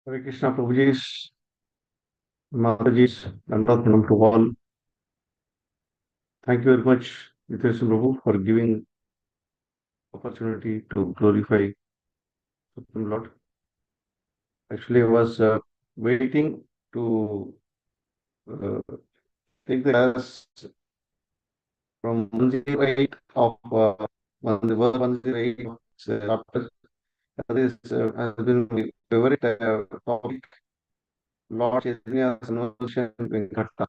Hare Krishna Prabhuji's, Mataji's, Dandavat to all. Thank you very much, Nitesh Prabhu, for giving opportunity to glorify Supreme Lord. Actually, I was waiting to uh, take the class from 108 of 108 of chapter. This has been my favorite topic, Lord Chaitanya's conversation in Ghatta.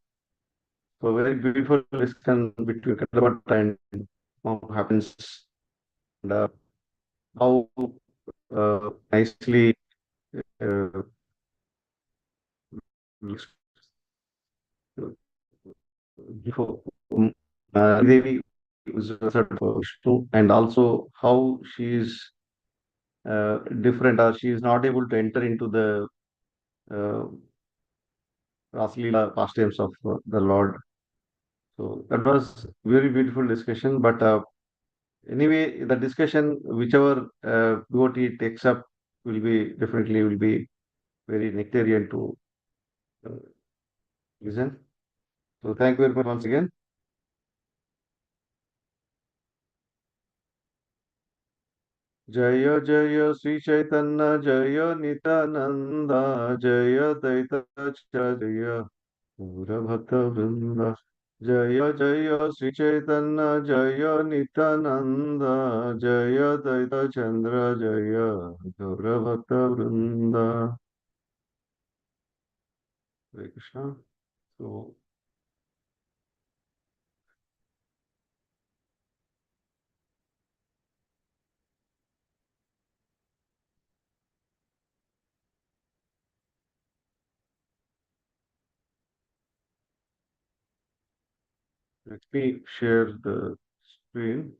So, very beautiful discussion between Kadamata and what happens and how nicely uh, before Devi is for Vishnu, and also how she is different, or she is not able to enter into the uh, Raslila pastimes of the Lord. So that was very beautiful discussion. But anyway, the discussion, whichever devotee takes up, will be definitely will be very nectarian to uh, listen. So thank you very much once again. जय जय श्री चैतन्य जय नित्यानंद जय द्वैत जय गौर भक्त वृंद जय जय श्री चैतन्य जय नित्यानंद जय द्वैत चंद्र जय गौर भक्त वृंद हरे Krishna so let me share the screen.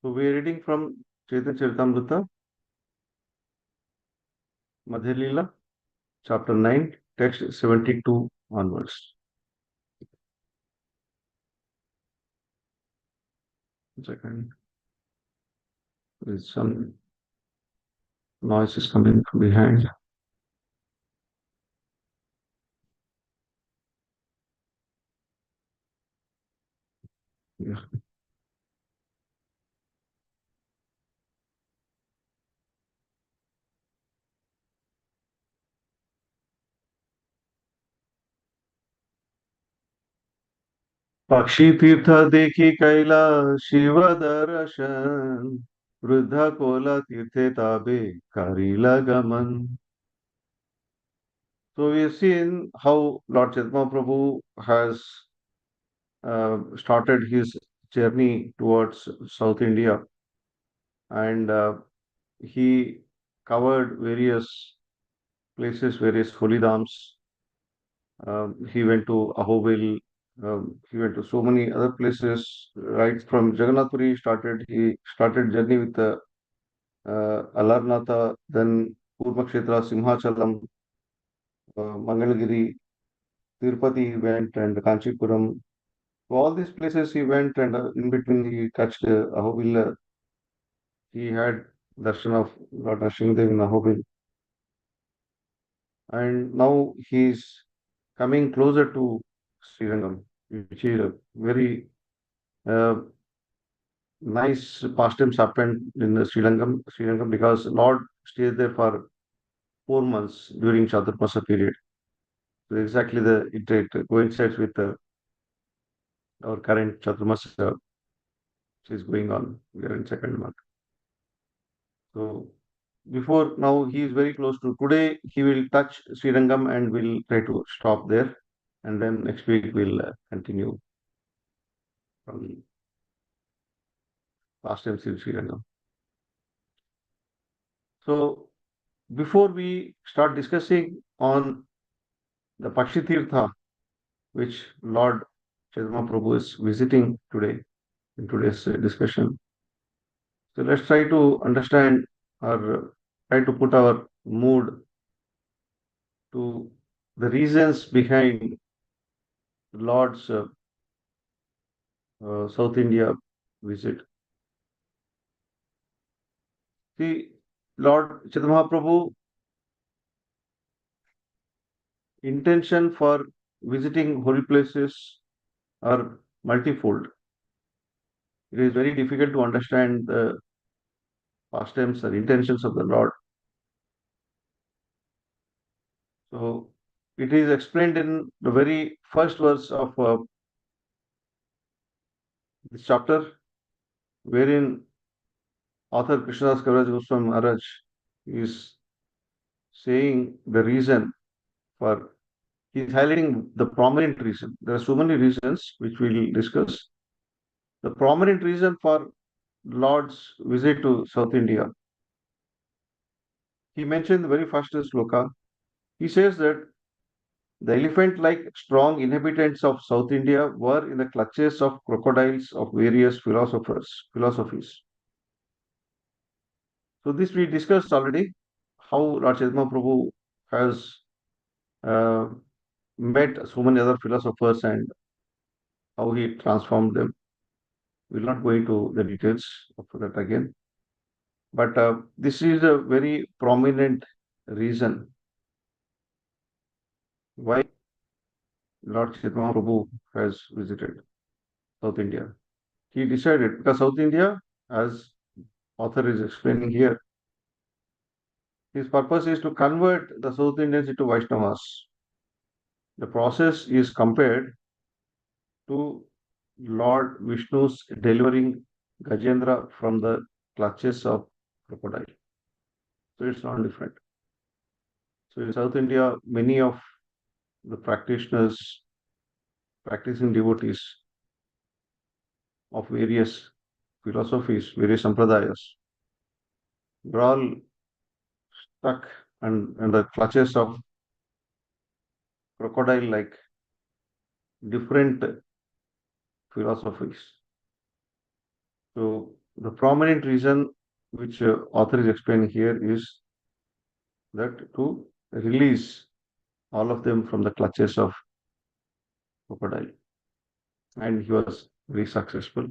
So we are reading from Chaitanya Charitamrita, Madhya Lila, chapter 9, text 72 onwards. One second. There's some noise is coming from behind. Yeah. पक्षी तीर्थ देखी कैला शिव दर्शन वृद्ध कोला तीर्थे ताबे करीला गमन. So we've seen how Lord Chaitanya Prabhu has started his journey towards South India, and he covered various places, various holy dhams. He went to Ahobil. He went to so many other places. Right from Jagannath Puri, he started journey with Alarnatha, then Purvakshetra, Simhachalam, Mangalagiri, Tirupati he went, and Kanchipuram. To all these places he went, and in between he touched Ahobil. He had darshan of Lord Nrsimhadev in Ahobil, and now he's coming closer to Srirangam, which is a very uh, nice pastimes happened in the Sri Lanka because Lord stays there for 4 months during Chaturmasa period. So exactly it coincides with our current Chaturmasa which is going on. We are in second month. So before now he is very close to today he will touch Sri Rangam and will try to stop there, and then next week we'll continue from pastimes in Sri Rangam. So before we start discussing on the Pakshi Tirtha, which Lord Chaitanya Prabhu is visiting today in today's discussion. So let's try to understand or try to put our mood to the reasons behind Lord's South India visit. See, Lord Chaitanya Mahaprabhu intention for visiting holy places are multifold. It is very difficult to understand the pastimes or intentions of the Lord. So it is explained in the very first verse of this chapter, wherein author Krishnadas Kaviraj Goswami Maharaj is saying the reason for, he is highlighting the prominent reason. There are so many reasons which we will discuss. The prominent reason for Lord's visit to South India, he mentioned the very first sloka. He says that the elephant-like strong inhabitants of South India were in the clutches of crocodiles of various philosophies. So this we discussed already, how Lord Chaitanya Prabhu has uh, met so many other philosophers and how he transformed them. We'll not go into the details of that again. But this is a very prominent reason why Lord Chaitanya Prabhu has visited South India. He decided, because South India, as author is explaining here, his purpose is to convert the South Indians into Vaishnavas. The process is compared to Lord Vishnu's delivering Gajendra from the clutches of crocodile. So it's not different. So in South India, many of the practitioners, practicing devotees of various philosophies, various sampradayas, were all stuck and the clutches of crocodile like different philosophies. So the prominent reason which author is explaining here is that to release all of them from the clutches of crocodile. And he was very successful.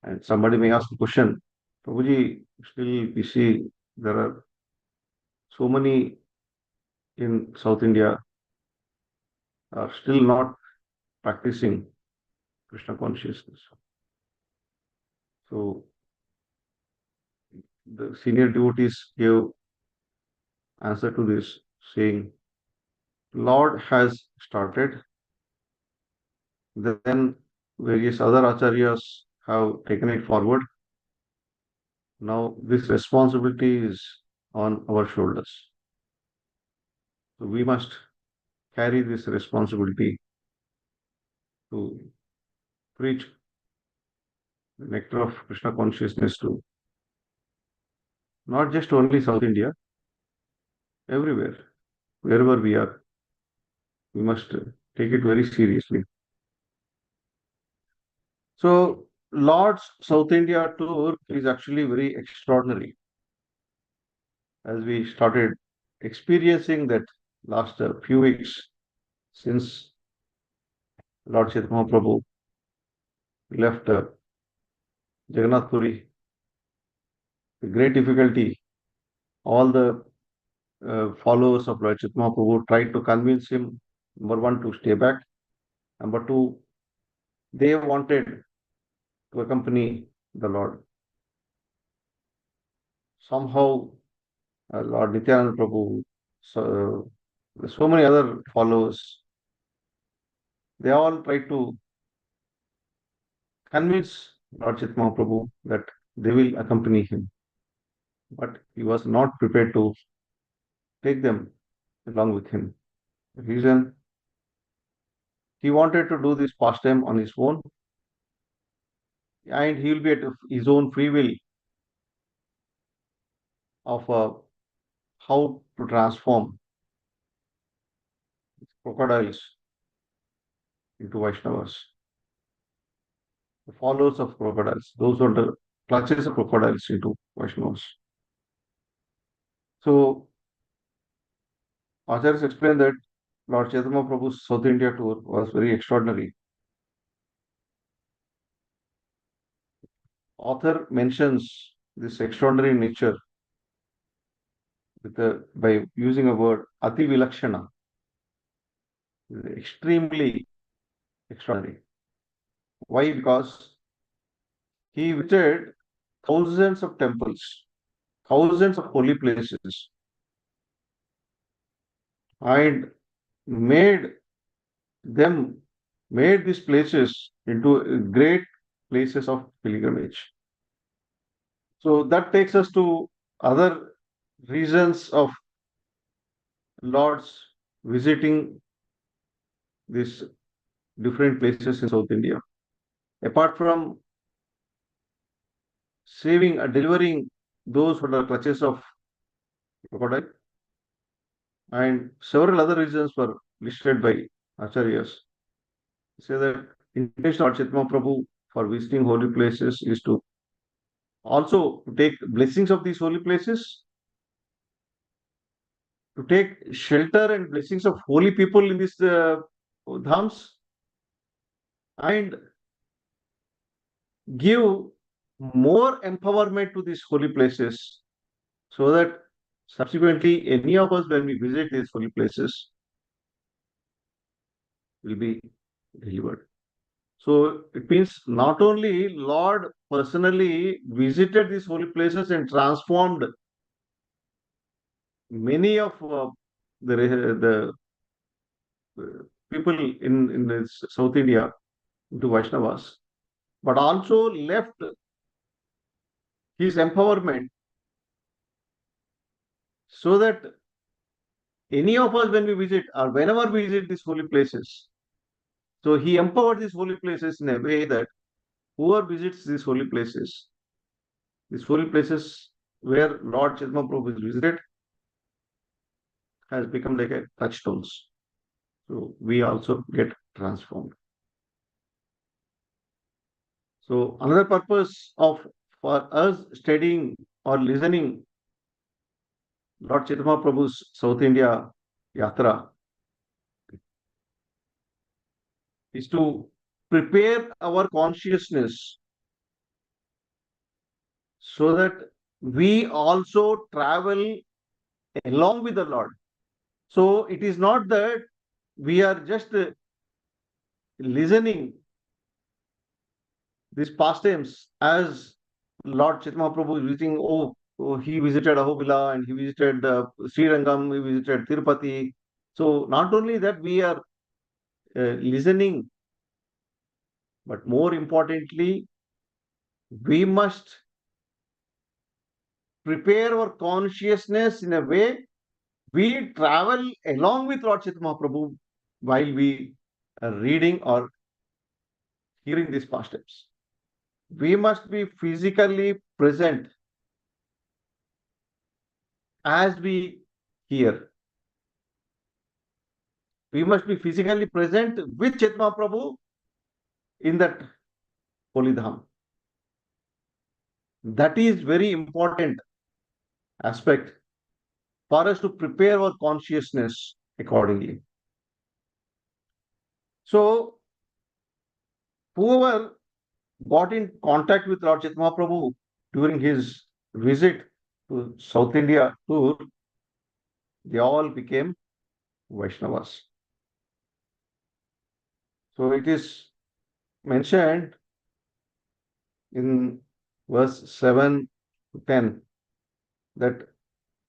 And somebody may ask the question, Prabhuji, still we see there are so many in South India are still not practicing Krishna consciousness. So the senior devotees gave answer to this, saying, Lord has started, then various other acharyas have taken it forward. Now this responsibility is on our shoulders. So we must carry this responsibility to preach the nectar of Krishna consciousness to not just only South India, everywhere, wherever we are, we must take it very seriously. So, Lord's South India tour is actually very extraordinary as we started experiencing that last few weeks since Lord Chaitanya Mahaprabhu left Jagannath Puri. The great difficulty, all the followers of Lord Chaitanya Mahaprabhu tried to convince him, number one, to stay back, number two, they wanted to accompany the Lord. Somehow, Lord Nityananda Prabhu, so many other followers, they all tried to convince Lord Chaitanya Mahaprabhu that they will accompany him. But he was not prepared to take them along with him. The reason, he wanted to do this pastime on his own, and he will be at his own free will of how to transform crocodiles into Vaishnavas, the followers of crocodiles, those who are the clutches of crocodiles into Vaishnavas. So Acharyas explained that Lord Chaitanya Prabhu's South India tour was very extraordinary. Author mentions this extraordinary nature by using a word Ati Vilakshana, extremely extraordinary. Why? Because he visited thousands of temples, thousands of holy places, and made them made these places into great places of pilgrimage. So that takes us to other reasons of Lord's visiting these different places in South India. Apart from delivering those who are clutches of crocodile, and several other reasons were listed by Acharyas. Say that intention of Chaitanya Prabhu for visiting holy places is to also take blessings of these holy places, to take shelter and blessings of holy people in these dhams, and give more empowerment to these holy places so that subsequently any of us when we visit these holy places will be delivered. So it means not only Lord personally visited these holy places and transformed many of the people in this South India into Vaishnavas, but also left his empowerment so that any of us when we visit or whenever we visit these holy places, so he empowered these holy places in a way that whoever visits these holy places where Lord Chaitanya Prabhu is visited, has become like a touchstones. So we also get transformed. So another purpose of for us studying or listening Lord Chaitanya Prabhu's South India Yatra is to prepare our consciousness so that we also travel along with the Lord. So it is not that we are just listening these pastimes as Lord Chaitanya Prabhu is visiting. He visited Ahobila and he visited Sri Rangam, he visited Tirupati. So not only that we are listening, but more importantly, we must prepare our consciousness in a way we travel along with Lord Chaitanya Prabhu while we are reading or hearing these pastimes. We must be physically present as we hear. We must be physically present with Chaitanya Prabhu in that holy dham. That is very important aspect for us to prepare our consciousness accordingly. So, whoever got in contact with Lord Chaitanya Prabhu during his visit to South India tour, they all became Vaishnavas. So it is mentioned in verse 7 to 10 that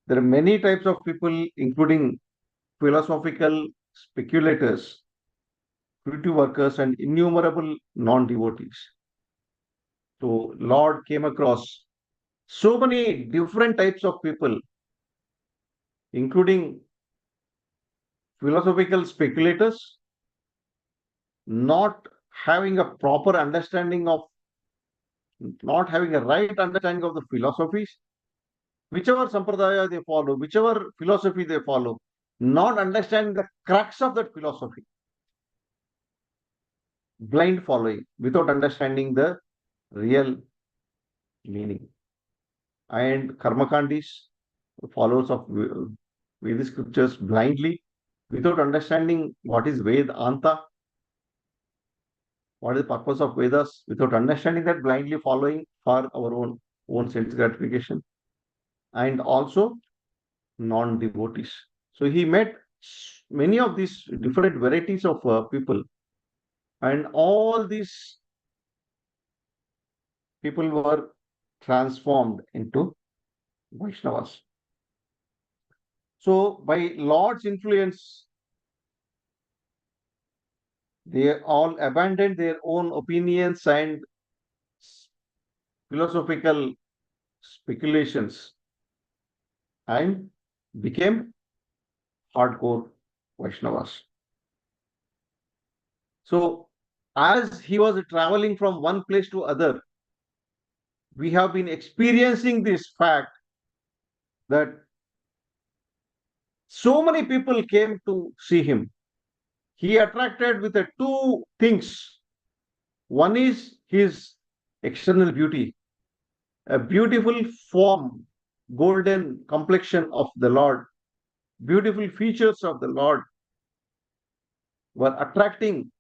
there are many types of people, including philosophical speculators, creative workers, and innumerable non devotees. So, Lord came across so many different types of people, including philosophical speculators, not having a proper understanding of, not having a right understanding of the philosophies, whichever sampradaya they follow, whichever philosophy they follow, not understanding the crux of that philosophy, blind following without understanding the real meaning. And karmakandis, followers of Vedic scriptures blindly, without understanding what is Vedanta, what is the purpose of Vedas, without understanding that, blindly following for our own sense gratification, and also non-devotees. So he met many of these different varieties of people, and all these people were transformed into Vaishnavas. So by Lord's influence, they all abandoned their own opinions and philosophical speculations and became hardcore Vaishnavas. So as he was traveling from one place to other, we have been experiencing this fact that so many people came to see him. He attracted with the two things. One is his external beauty, a beautiful form, golden complexion of the Lord, beautiful features of the Lord were attracting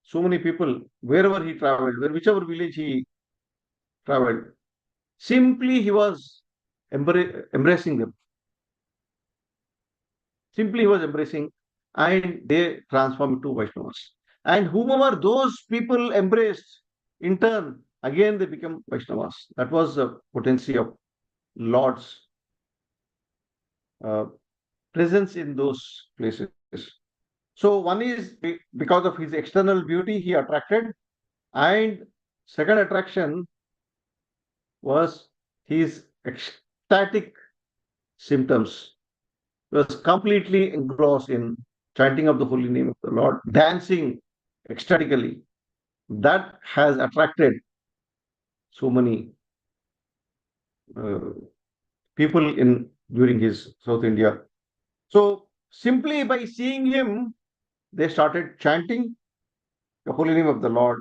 so many people wherever he traveled, whichever village he traveled. Simply he was embracing them. Simply he was embracing, and they transformed into Vaishnavas. And whomever those people embraced, in turn, again they become Vaishnavas. That was the potency of Lord's uh, presence in those places. So one is because of his external beauty he attracted, and second attraction was his ecstatic symptoms. He was completely engrossed in chanting of the holy name of the Lord, dancing ecstatically. That has attracted so many uh, people in during his South India. So simply by seeing him, they started chanting the holy name of the Lord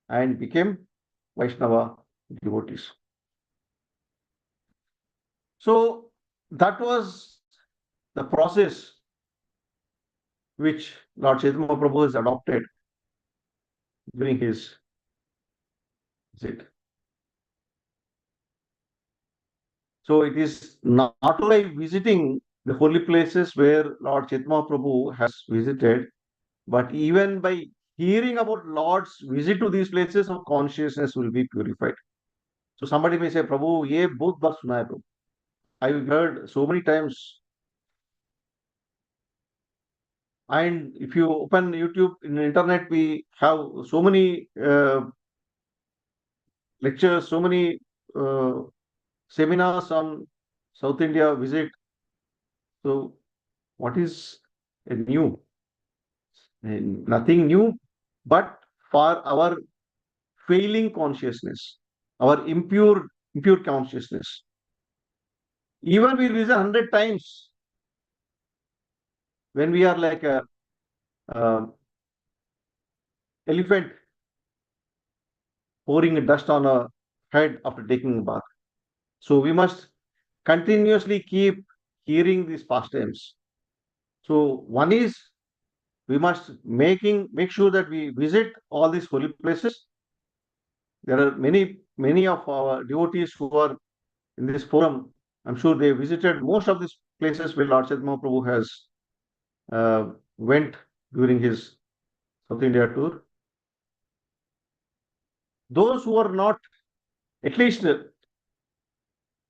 and became Vaishnava devotees. So that was the process which Lord Chaitanya Prabhu has adopted during his visit. So it is not only visiting the holy places where Lord Chaitanya Prabhu has visited, but even by hearing about Lord's visit to these places, our consciousness will be purified. So somebody may say, Prabhu, ye bahut baar suna hai, Prabhu. I've heard so many times. And if you open YouTube in the internet, we have so many lectures, so many uh, seminars on South India visit. So what is new? Nothing new, but for our failing consciousness, our impure consciousness. Even we listen 100 times when we are like a elephant pouring dust on a head after taking a bath. So we must continuously keep hearing these pastimes. So one is we must make sure that we visit all these holy places. There are many of our devotees who are in this forum. I'm sure they visited most of these places where Lord Chaitanya Prabhu has went during his South India tour. Those who are not, at least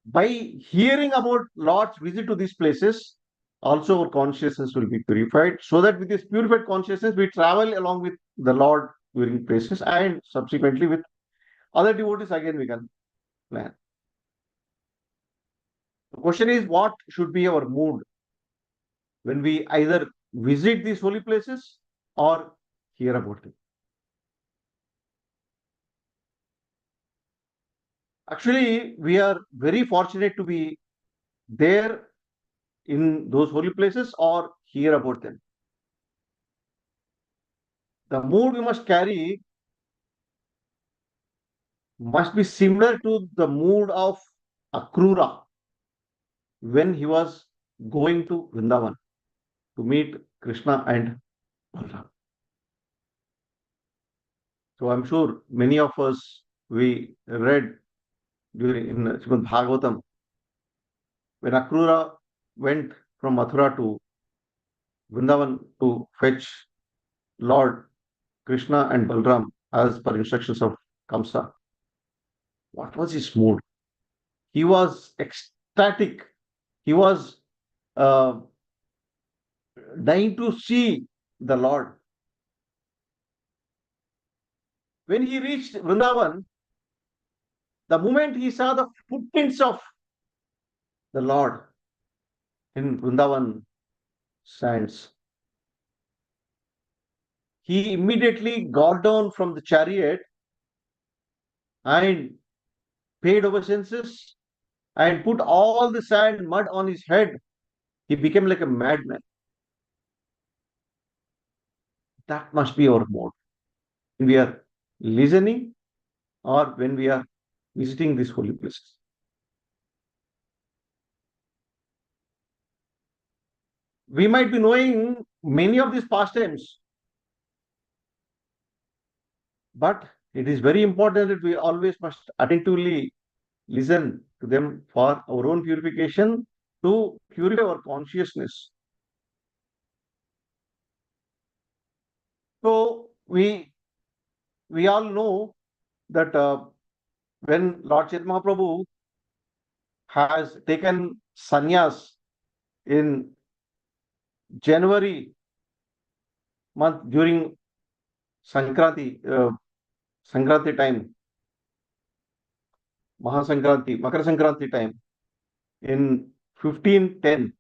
by hearing about Lord's visit to these places, also our consciousness will be purified, so that with this purified consciousness, we travel along with the Lord during places, and subsequently with other devotees, again we can plan. The question is, what should be our mood when we either visit these holy places or hear about them? Actually, we are very fortunate to be there in those holy places or hear about them. The mood we must carry must be similar to the mood of Akrura when he was going to Vrindavan. to meet Krishna and Balram. So I'm sure many of us we read during in Srimad Bhagavatam when Akrura went from Mathura to Vrindavan to fetch Lord Krishna and Balram as per instructions of Kamsa. What was his mood? He was ecstatic. He was uh, dying to see the Lord. When he reached Vrindavan, the moment he saw the footprints of the Lord in Vrindavan sands, he immediately got down from the chariot and paid obeisances and put all the sand mud on his head. He became like a madman. That must be our mode when we are listening or when we are visiting these holy places. We might be knowing many of these pastimes, but it is very important that we always must attentively listen to them for our own purification to purify our consciousness. So we all know that when Lord Chaitanya Mahaprabhu has taken sannyas in January month during Sankranti time, Mahasankranti, Makar Sankranti time in 1510,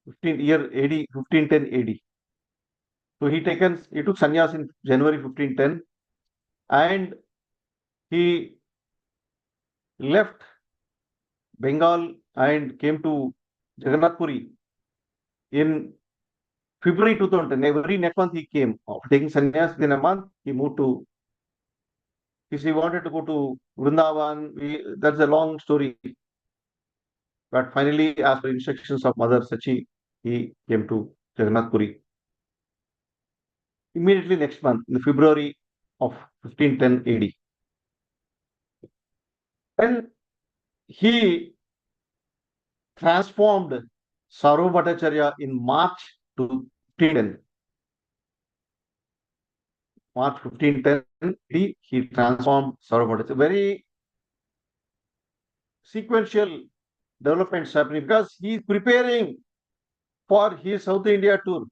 15 year AD, 1510 AD. So he took sannyas in January 1510 and he left Bengal and came to Jagannath Puri in February 2010. Every next month he came. After taking sannyas within a month, he moved to, he wanted to go to Vrindavan. That's a long story. But finally, as per instructions of Mother Sachi, he came to Jagannath Puri. Immediately next month, in February of 1510 AD. Then he transformed Sarva Bhattacharya in March to 1510. March 1510, he transformed Sarva Bhattacharya. Very sequential developments happening because he is preparing for his South India tour.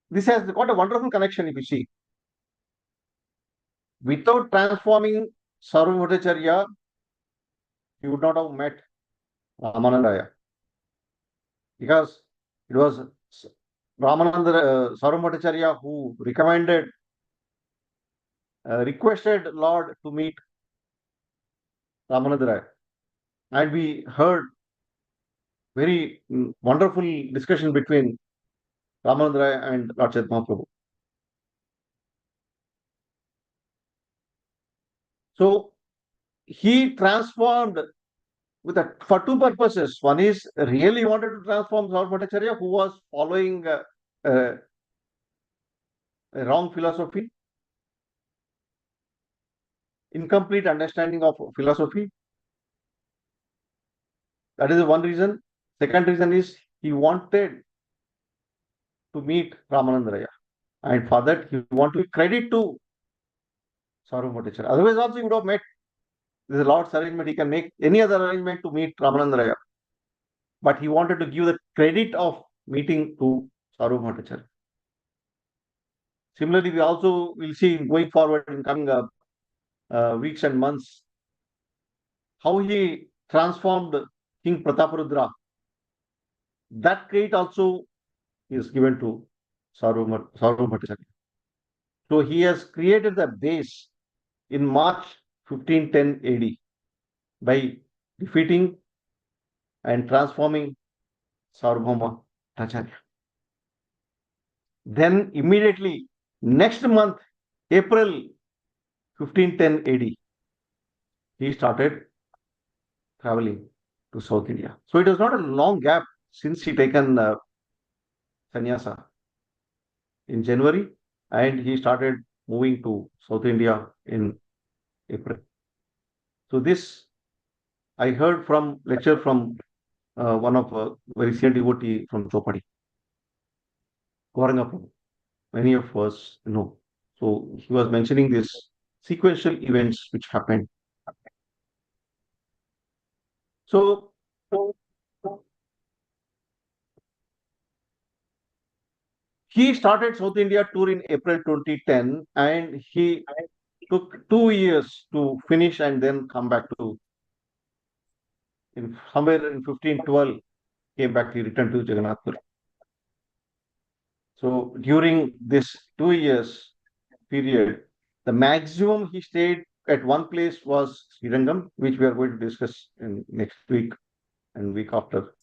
This has got a wonderful connection if you see. Without transforming Sarva Bhattacharya, he would not have met Ramananda because it was Ramananda, Sarva Bhattacharya who requested Lord to meet Ramananda Raya. And we heard very wonderful discussion between Ramananda Raya and Lord Chaitanya Mahaprabhu. So he transformed for two purposes. One is really wanted to transform Sarva Bhattacharya, who was following a wrong philosophy, incomplete understanding of philosophy. That is one reason. Second reason is he wanted to meet Ramananda Raya. And for that, he wanted to give credit to Sarva Bhattacharya. Otherwise, also he would have met. This is a Lord's arrangement. He can make any other arrangement to meet Ramananda Raya. But he wanted to give the credit of meeting to Sarva Bhattacharya. Similarly, we also will see going forward in coming weeks and months how he transformed King Prataparudra. That credit also is given to Sarva Bhattacharya. So he has created the base in March 1510 AD by defeating and transforming Sarvabhauma Bhattacharya. Then immediately next month, April 1510 AD, he started traveling to South India. So it was not a long gap. since he taken sannyasa in January, and he started moving to South India in April. So this I heard from lecture from one of very senior devotee from Chopadi, Gauranga Prabhu. Many of us know. So he was mentioning this sequential events which happened. So he started South India tour in April 2010, and he took 2 years to finish and then come back to in somewhere in 1512 came back. He returned to Jagannath. So during this 2 years period, the maximum he stayed at one place was Srirangam, which we are going to discuss in next week and week after.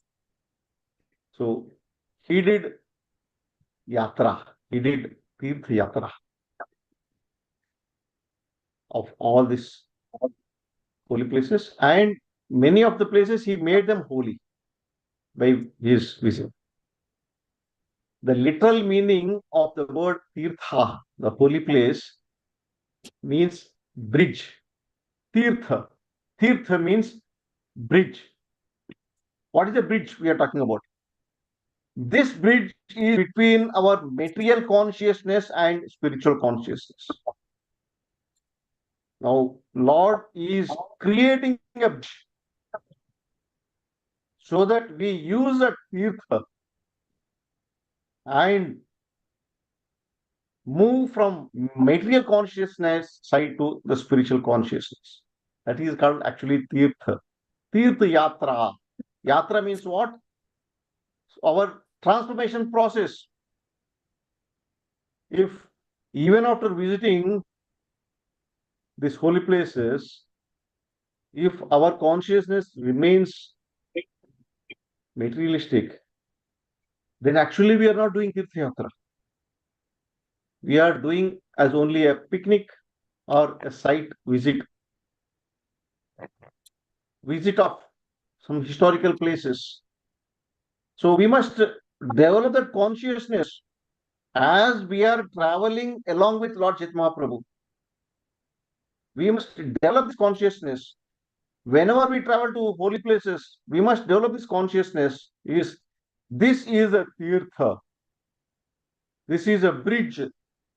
So he did yatra. He did Tirth Yatra of all these holy places, and many of the places he made them holy by his visit. The literal meaning of the word Tirtha, the holy place, means bridge. Tirtha. Tirtha means bridge. What is the bridge we are talking about? This bridge is between our material consciousness and spiritual consciousness. Now, Lord is creating a bridge so that we use a tirtha and move from material consciousness side to the spiritual consciousness. That is called actually tirtha. Tirtha yatra. Yatra means what? Our transformation process. If even after visiting these holy places, if our consciousness remains materialistic, then actually we are not doing Tirtha Yatra. We are doing as only a picnic or a site visit of some historical places. So we must develop that consciousness as we are traveling along with Lord Chaitanya Mahaprabhu. We must develop this consciousness. Whenever we travel to holy places, we must develop this consciousness. This is a tirtha. This is a bridge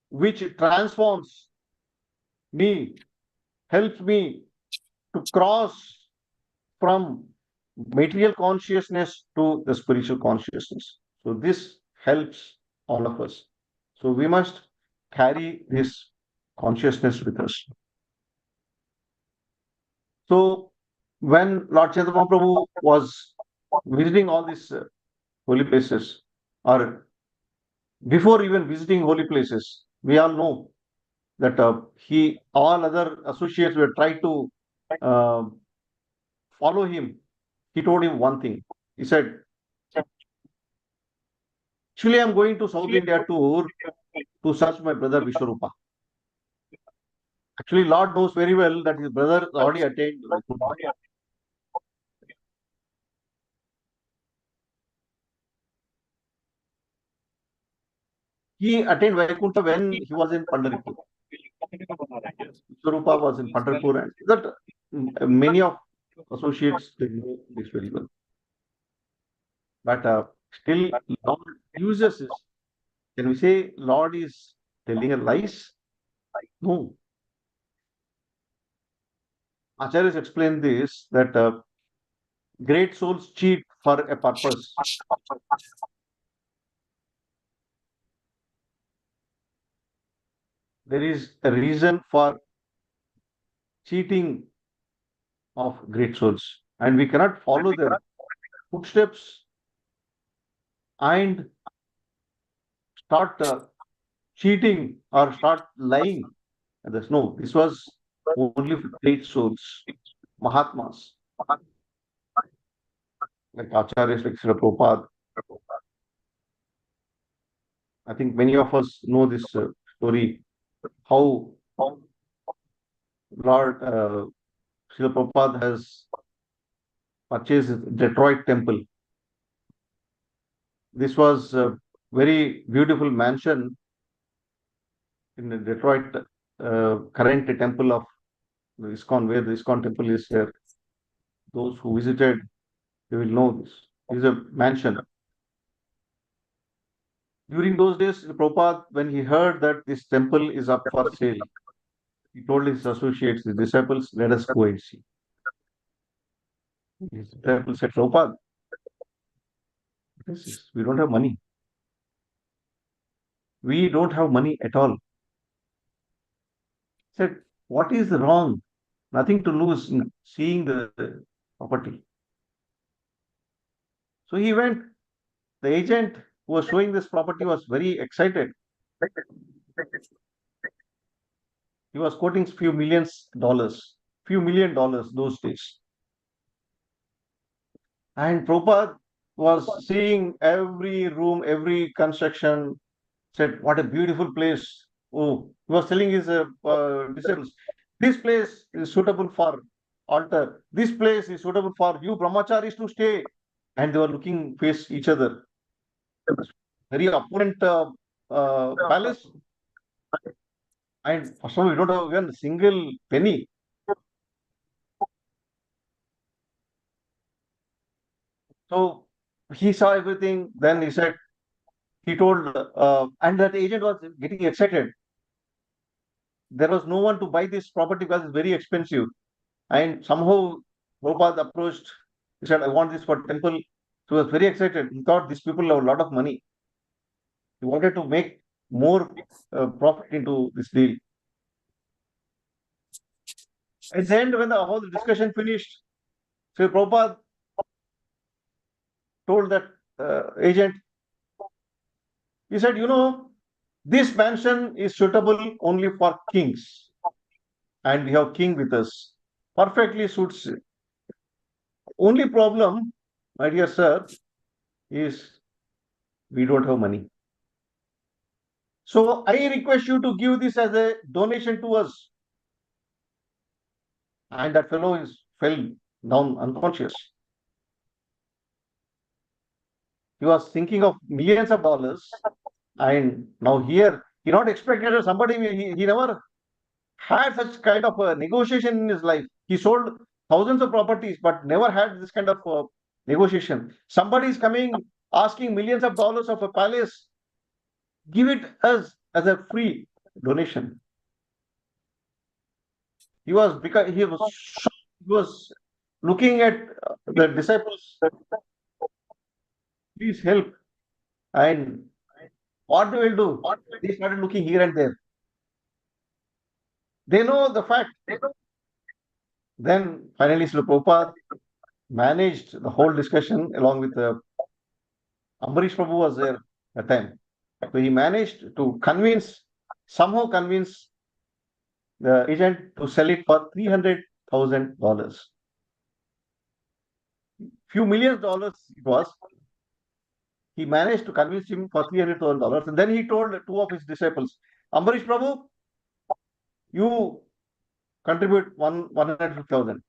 which transforms me, helps me to cross from material consciousness to the spiritual consciousness. So this helps all of us. So we must carry this consciousness with us. So when Lord Chaitanya Mahaprabhu was visiting all these holy places, or before even visiting holy places, we all know that he all other associates were trying to uh, follow him. He told him one thing. He said, actually, I'm going to South India tour to search my brother Vishwarupa. Actually, Lord knows very well that his brother already attained Vaikuntha. He attained Vaikuntha when he was in Pandharpur. Vishwarupa was in Pandharpur, and that many of associates they know this very well. But still, Lord uses this. Can we say Lord is telling a lies? No. Acharyas explained this that great souls cheat for a purpose. There is a reason for cheating of great souls, and we cannot follow their footsteps and start cheating or start lying. And there's no, this was only for great souls, Mahatmas, like Acharyas, like Srila Prabhupada. I think many of us know this story, how Lord Srila Prabhupada has purchased Detroit temple This was a very beautiful mansion in the Detroit, current temple of the ISKCON, where the ISKCON temple is there. Those who visited, they will know this. It is a mansion. During those days, Prabhupada, when he heard that this temple is up for sale, he told his associates, his disciples, let us go and see. His disciples said, Prabhupada, we don't have money. We don't have money at all. He said, what is wrong? Nothing to lose in seeing the property. So he went. The agent who was showing this property was very excited. He was quoting few million dollars those days. And Prabhupada was seeing every room, every construction, said, what a beautiful place. Oh, he was telling his disciples, this place is suitable for altar. This place is suitable for you brahmacharis to stay. And they were looking face each other. Very opulent palace. And first of all, we don't have even a single penny. So he saw everything. Then he said, he told, and that agent was getting excited. There was no one to buy this property because it's very expensive. And somehow Prabhupada approached, he said, I want this for temple. So he was very excited. He thought these people have a lot of money. He wanted to make more profit into this deal. At the end, when the whole discussion finished, so Prabhupada told that agent, he said, this mansion is suitable only for kings. And we have king with us. Perfectly suits. Only problem, my dear sir, is we don't have money. So I request you to give this as a donation to us. And that fellow fell down unconscious. He was thinking of millions of dollars. And now here, he not expected that somebody, he never had such kind of a negotiation in his life. He sold thousands of properties, but never had this kind of negotiation. Somebody is coming asking millions of dollars of a palace, give it as a free donation. He was looking at the disciples, please help. And what they will do? They started looking here and there. They know the fact. Then finally, Srila Prabhupada managed the whole discussion along with Ambarish Prabhu was there at the time. So he managed to somehow convince the agent to sell it for $300,000. Few millions dollars it was. He managed to convince him for $300,000. And then he told two of his disciples, Ambarish Prabhu, you contribute 150,000.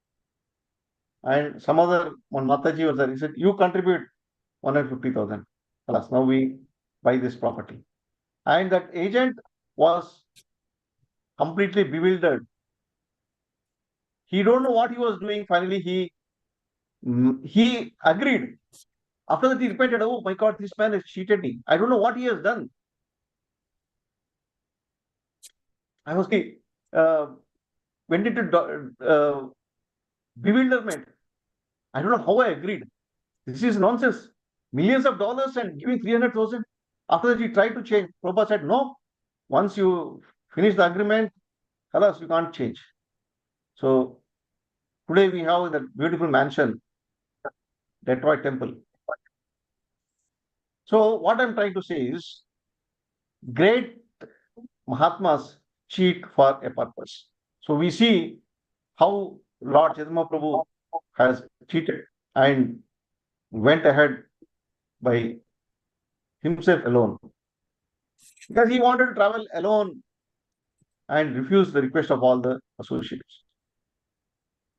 And some other one Mataji was there. He said, you contribute 150,000. Now we buy this property. And that agent was completely bewildered. He don't know what he was doing. Finally, he agreed. After that, he repented. Oh my God, this man has cheated me. I don't know what he has done. I was went into bewilderment. I don't know how I agreed. This is nonsense. Millions of dollars and giving 300,000. After that, he tried to change. Prabhupada said, no. Once you finish the agreement, alas, you can't change. So today we have that beautiful mansion, Detroit Temple. So what I'm trying to say is, great Mahatmas cheat for a purpose. So we see how Lord Chaitanya Prabhu has cheated and went ahead by himself alone because he wanted to travel alone and refused the request of all the associates.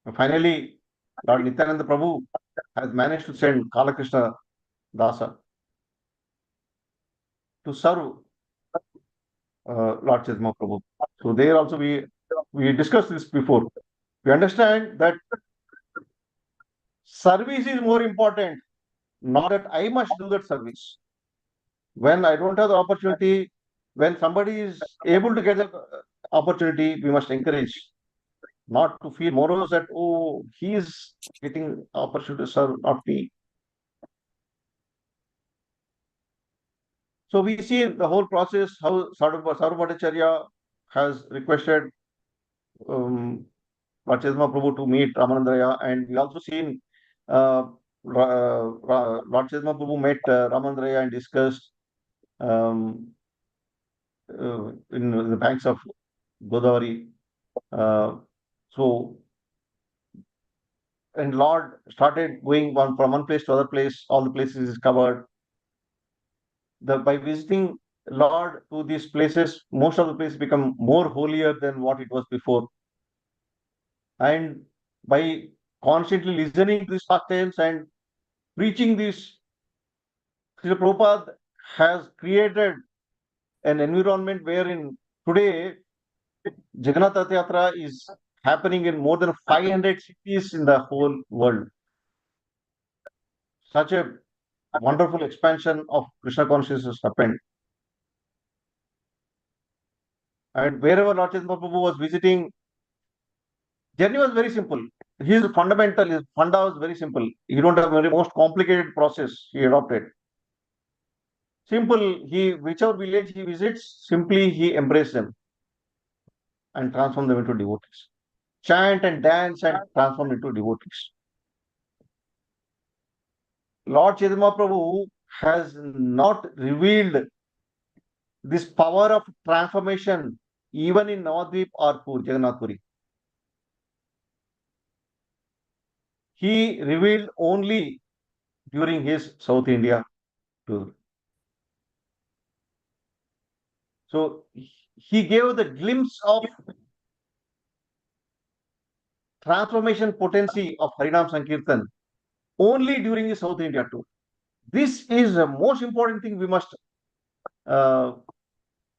And finally, Lord Nityananda Prabhu has managed to send Kalakrishna Dasa to serve Lord Chaitanya Prabhu. So there also we discussed this before. We understand that service is more important, not that I must do that service. When I don't have the opportunity, when somebody is able to get the opportunity, we must encourage, not to feel morose that, oh, he is getting opportunity to serve, not me. So we see the whole process how Sarvabhattacharya has requested um, Lord Prabhu to meet Ramananda, and we also seen Lord Chaitanya Prabhu met Ramananda and discussed um, in the banks of Godavari. Uh, so, and Lord started going from one place to other place. All the places is covered. By visiting Lord to these places, most of the places become more holier than what it was before. And by constantly listening to these pastimes and preaching this, Srila Prabhupada has created an environment wherein today Jagannath Rath Yatra is happening in more than 500 cities in the whole world. Such a wonderful expansion of Krishna consciousness happened. And wherever Lord Chaitanya Prabhu was visiting, journey was very simple. His fundamental, his funda was very simple. He don't have very most complicated process he adopted. Simple, whichever village he visits, simply he embraces them and transform them into devotees. Chant and dance and transform into devotees. Lord Chaitanya Prabhu has not revealed this power of transformation even in Navadvip or Jagannath Puri. He revealed only during his South India tour. So he gave the glimpse of transformation potency of Harinam Sankirtan only during the South India tour. This is the most important thing we must uh,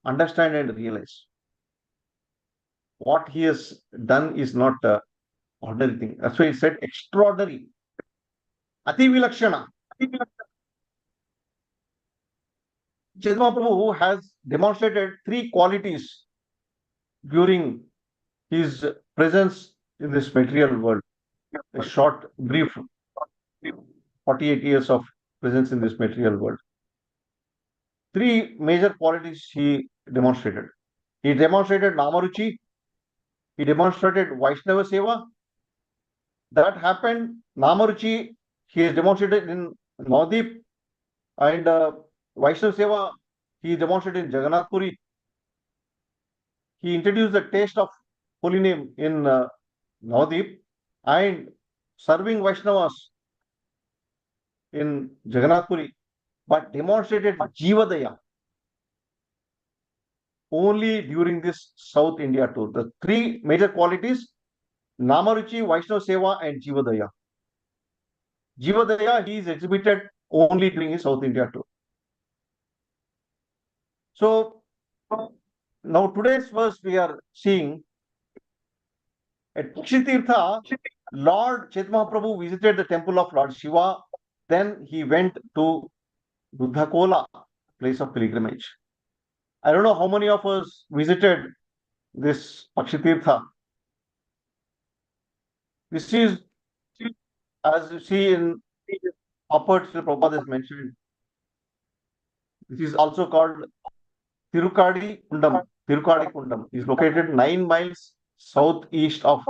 understand and realize. What he has done is not ordinary thing. That's why he said extraordinary. Ati Vilakshana. Chaitanya Prabhu has demonstrated three qualities during his presence in this material world. A short, brief 48 years of presence in this material world. Three major qualities he demonstrated. He demonstrated Namaruchi, he demonstrated Vaishnava Seva. That happened, Namaruchi, he has demonstrated in Navadip, and Vaishnava Seva, he demonstrated in Jagannath Puri. He introduced the taste of holy name in Navadip and serving Vaishnavas in Jagannath Puri, but demonstrated Jivadaya only during this South India tour. The three major qualities: Namaruchi, Vaishnava Seva, and Jivadaya. Jivadaya he is exhibited only during his South India tour. So now today's verse we are seeing at Pakshitirtha, Lord Chaitanya Prabhu visited the temple of Lord Shiva. Then he went to Buddhakola, place of pilgrimage. I don't know how many of us visited this Pakshitirtha. This is, as you see in upwards, Prabhupada is mentioned. This is also called Tirukadi Kundam. Tirukadi Kundam is located 9 miles southeast of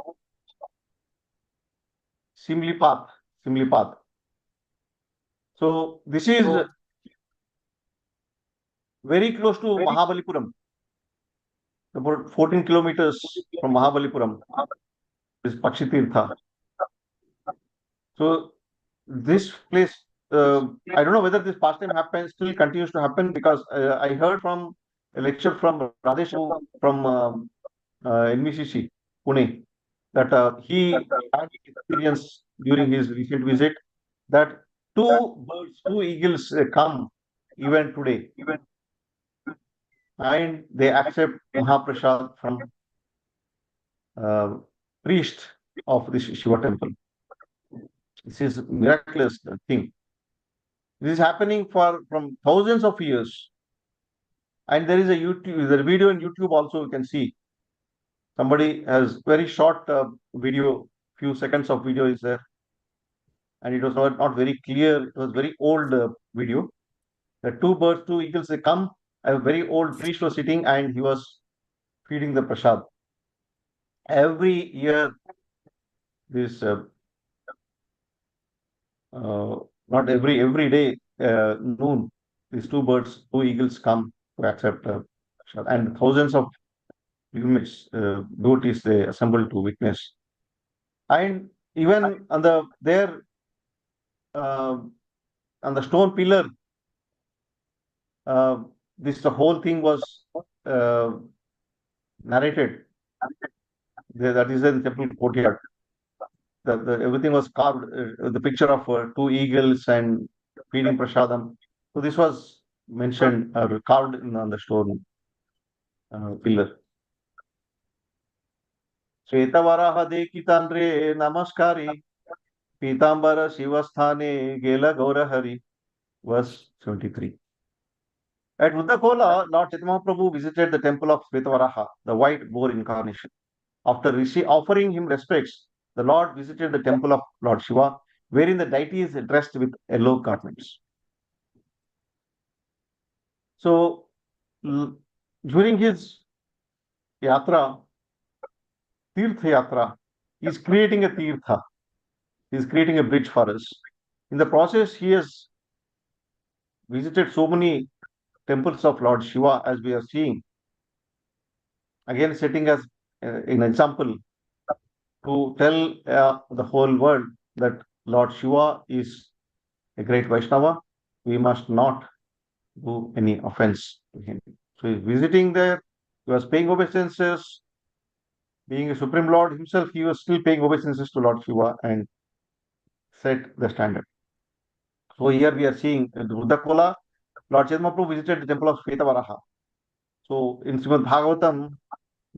Simlipath. Simlipath. So this is very close to Mahabalipuram, about 14 kilometers from Mahabalipuram. Is Pakshitirtha. So this place, I don't know whether this pastime happens, still continues to happen, because I heard from a lecture from Radesh from NVCC, Pune, that he had experience during his recent visit that two birds, two eagles come even today. and they accept Mahaprasad from uh, priest of this Shiva temple. This is miraculous thing. This is happening for from thousands of years. And there is a YouTube, the video on YouTube also you can see. Somebody has very short video, few seconds of video is there, and it was not very clear. It was very old video. The two birds, two eagles, they come. A very old priest was sitting, and he was feeding the prasad. Every year, this uh, not every day noon, these two birds, two eagles come to accept prasad, and thousands of pilgrims, devotees they assemble to witness. And even on the there uh, on the stone pillar, uh, this the whole thing was uh, narrated. That is in temple courtyard. Everything was carved. The picture of two eagles and feeding prasadam. So this was mentioned carved on the stone pillar. ಶ್ವೇತವರಾಹ ದೇಕಿತಾನ್ರೆ ನಮಸ್ಕಾರಿ ಪೀತಾಂಬರ ಶಿವಸ್ಥಾನೆ ಗೆಲ ಗೌರಹರಿ. Verse 73. At Rudakola, Lord Chaitanya Mahaprabhu visited the temple of Shvetavaraha, the white boar incarnation. After offering him respects, the Lord visited the temple of Lord Shiva, wherein the deity is dressed with yellow garments. So, during his yatra, Tirtha Yatra, he is creating a Tirtha. He is creating a bridge for us. In the process, he has visited so many temples of Lord Shiva, as we are seeing. Again, setting as an example to tell the whole world that Lord Shiva is a great Vaishnava. We must not do any offense to him. So he's visiting there, he was paying obeisances, being a Supreme Lord himself, he was still paying obeisances to Lord Shiva and set the standard. So here we are seeing the Rudakola, Lord Chaitanya Mahaprabhu visited the temple of Shvetavaraha. So in Srimad Bhagavatam,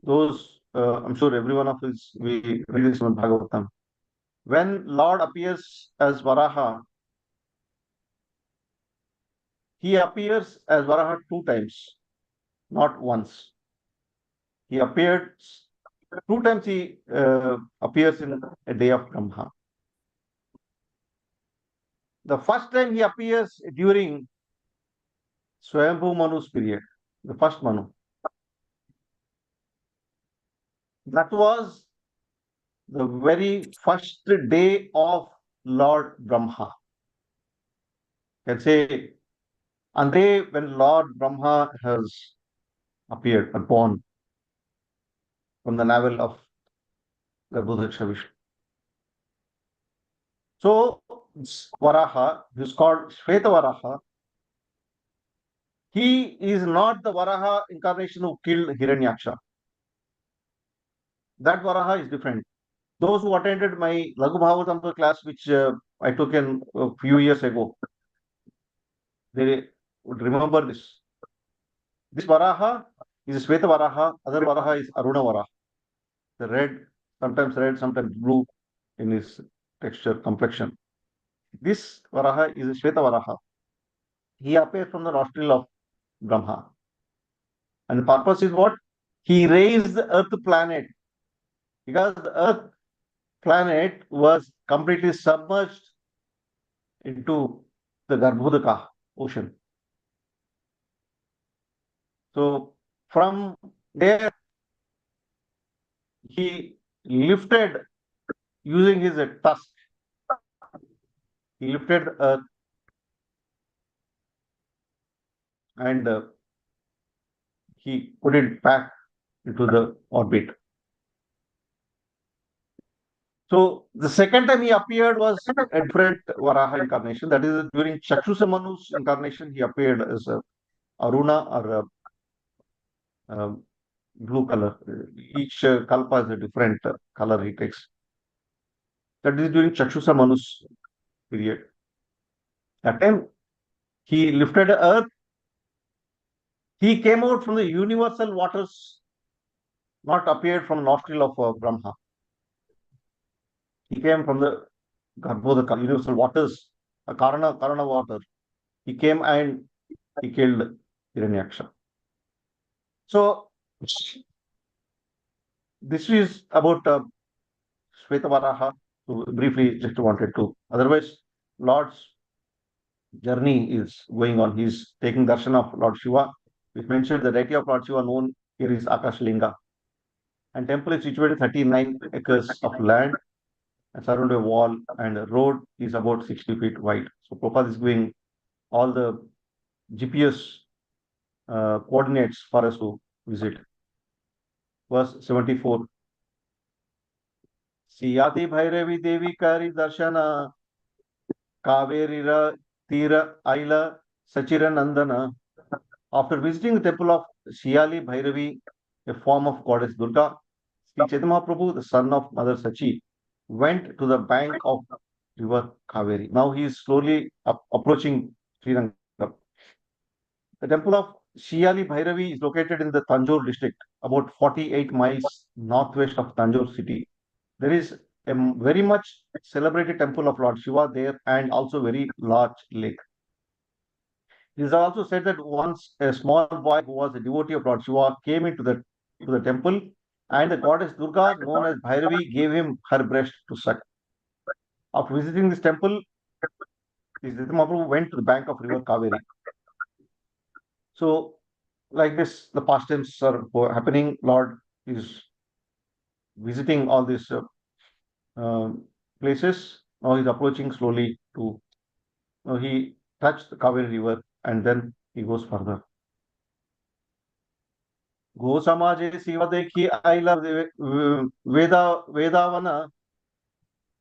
those I'm sure every one of us we read in Srimad Bhagavatam. When Lord appears as Varaha, he appears as Varaha two times, not once. He appeared two times. He appears in a day of Brahma. The first time he appears during Swayambhu Manu's period, the first Manu. That was the very first day of Lord Brahma. You can say, on the day when Lord Brahma has appeared and born from the navel of Garbhodaksha Vishnu. So, Varaha, who is called Shveta Varaha, he is not the Varaha incarnation who killed Hiranyaksha. That Varaha is different. Those who attended my Laghu Bhagavatam class, which I took in a few years ago, they would remember this. This Varaha is a Shveta Varaha, other Varaha is Aruna Varaha. The red, sometimes blue in his texture, complexion. This Varaha is a Shveta Varaha. He appears from the nostril of Brahma. And the purpose is what? He raised the earth planet because the earth planet was completely submerged into the Garbhodaka ocean. So from there, he lifted using his tusk. He lifted the earth and he put it back into the orbit. So the second time he appeared was a different Varaha incarnation. That is during Chakshusa Manu's incarnation, he appeared as a Aruna or a blue color. Each kalpa is a different color he takes. That is during Chakshusa Manu's period. That time he lifted the earth He came out from the universal waters, not appeared from nostril of Brahma. He came from the Garbhodaka, universal waters, a Karana water. He came and he killed Hiranyaksha. So this is about Shvetavaraha. So briefly, just wanted to. Otherwise, Lord's journey is going on. He's taking darshan of Lord Shiva. We mentioned the deity of Lord Shiva known here is Akashlinga. And temple is situated 39 acres of land and surrounded by a wall, and the road is about 60 feet wide. So Prabhupada is giving all the GPS coordinates for us to visit. Verse 74. Siyati Bhairavi Devi Kari Darshana Kaverira Tira Aila Sachiranandana. After visiting the temple of Siyali Bhairavi, a form of goddess Durga, Sri Chaitanya Prabhu, the son of Mother Sachi, went to the bank of river Kaveri. Now he is slowly approaching Sri Lanka. The temple of Shiyali Bhairavi is located in the Tanjore district, about 48 miles northwest of Tanjore city. There is a very much celebrated temple of Lord Shiva there and also very large lake. It is also said that once a small boy who was a devotee of Lord Shiva came into the temple, and the goddess Durga, known as Bhairavi, gave him her breast to suck. After visiting this temple, Mahaprabhu went to the bank of river Kaveri. So, like this, the pastimes are happening. Lord is visiting all these uh, places. Now he's approaching slowly to. Now he touched the Kaveri river and then he goes further. Go Samaje Siva Dekhi Aila Vedavana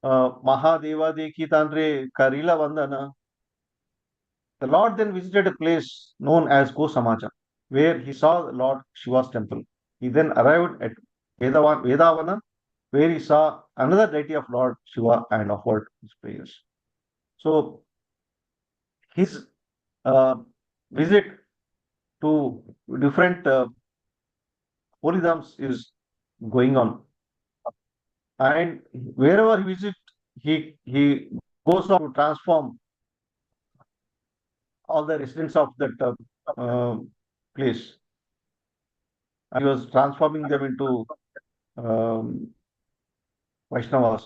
Mahadeva Dekhi Tandre Karila Vandana. The Lord then visited a place known as Go Samaja, where he saw the Lord Shiva's temple. He then arrived at Vedavana, where he saw another deity of Lord Shiva and offered his prayers. So his uh, visit to different holy dhams is going on, and wherever he visits, he goes on to transform all the residents of that place. He was transforming them into Vaishnavas.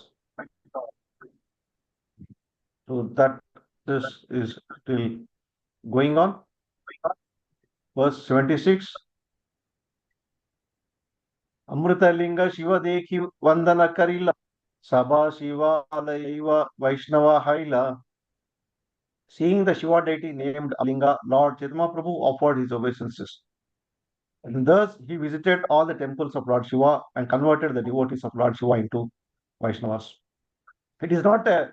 So that this is still going on. Verse 76. Amrita Linga Shiva Dekhi Vandana Karila Sabha Shiva Alayva Vaishnava Haila. Seeing the Shiva deity named Linga, Lord Chaitanya Prabhu offered his obeisances. And thus he visited all the temples of Lord Shiva and converted the devotees of Lord Shiva into Vaishnavas. It is not a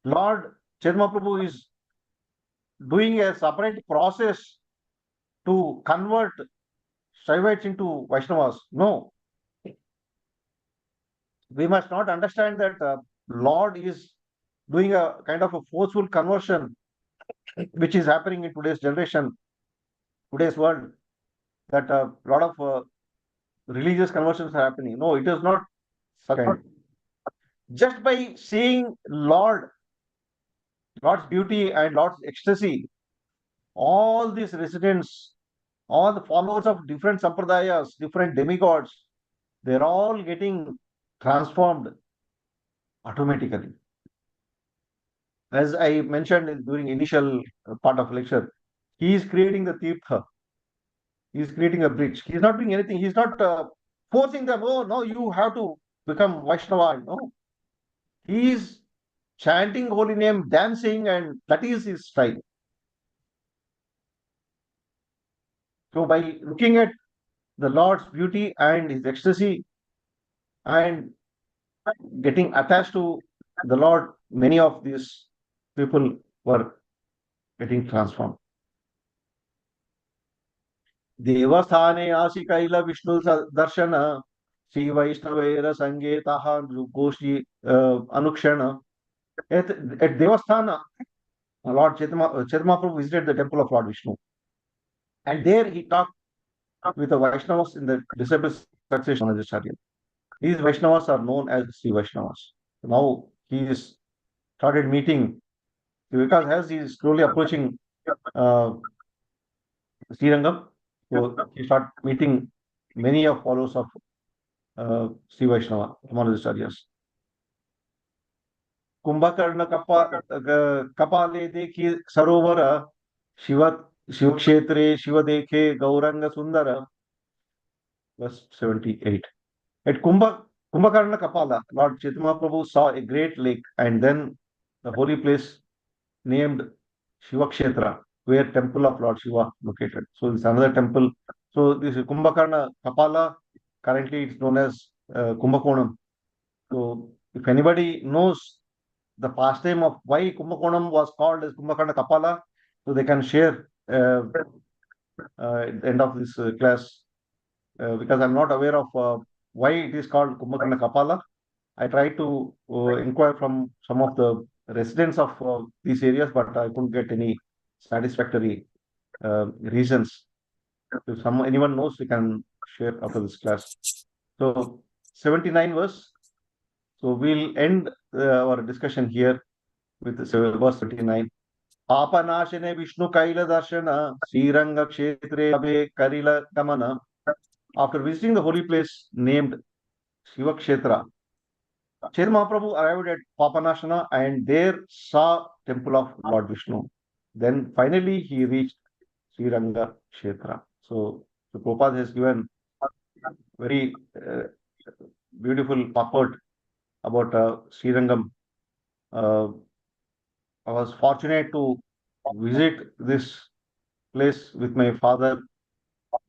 Lord Chaitanya Prabhu is doing a separate process to convert Shaivites into Vaishnavas. No, we must not understand that Lord is doing a kind of a forceful conversion, which is happening in today's generation, today's world, that a lot of religious conversions are happening. No, it is not such kind. Just by seeing Lord's beauty and Lord's ecstasy, all these residents, all the followers of different sampradayas, different demigods, they're all getting transformed automatically. As I mentioned during initial part of lecture, he is creating the tirtha. He is creating a bridge. He is not doing anything. He is not forcing them. Oh no, you have to become Vaishnava. No, he is chanting holy name, dancing, and that is his style. So by looking at the Lord's beauty and his ecstasy and getting attached to the Lord, many of these people were getting transformed. देवस्थाने आशिकैल Vishnu दर्शन श्री वैष्णवेर संगेतः गोष्ठी अनुक्षण at Devasthana, Lord Chaitanya Prabhu visited the temple of Lord Vishnu. And there he talked with the Vaishnavas in the disciple succession of Acharya. These Vaishnavas are known as Sri Vaishnavas. Now he is started meeting because as he is slowly approaching uh, Srirangam, so he started meeting many of followers of Sri Vaishnava, Ramananda. Kumbhakarna कपाले देखी सरोवर शिव शिव क्षेत्रे शिव देखे गौरंग सुंदर verse 78. At Kumbhakarna Kapala, Lord Chaitanya Prabhu saw a great lake and then the holy place named Shiva Kshetra, where temple of Lord Shiva located. So this is another temple. So this is Kumbhakarna Kapala. Currently it's known as Kumbhakonam. So if anybody knows the pastime of why Kumbhakonam was called as Kumbhakarna Kapala, so they can share at the end of this class because I'm not aware of why it is called Kumbhakarna Kapala. I tried to inquire from some of the residents of these areas, but I couldn't get any satisfactory reasons. If anyone knows, we can share after this class. So 79 verse. So we'll end our discussion here with verse 79. Papanashane Vishnu Kaila Darshana Sriranga Kshetre Abhe Karila Gamana. After visiting the holy place named Shiva Kshetra, Chaitanya Mahaprabhu arrived at Papanashana and there saw temple of Lord Vishnu. Then finally he reached Sriranga Kshetra. So Prabhupada has given very beautiful purport about Srirangam. I was fortunate to visit this place with my father,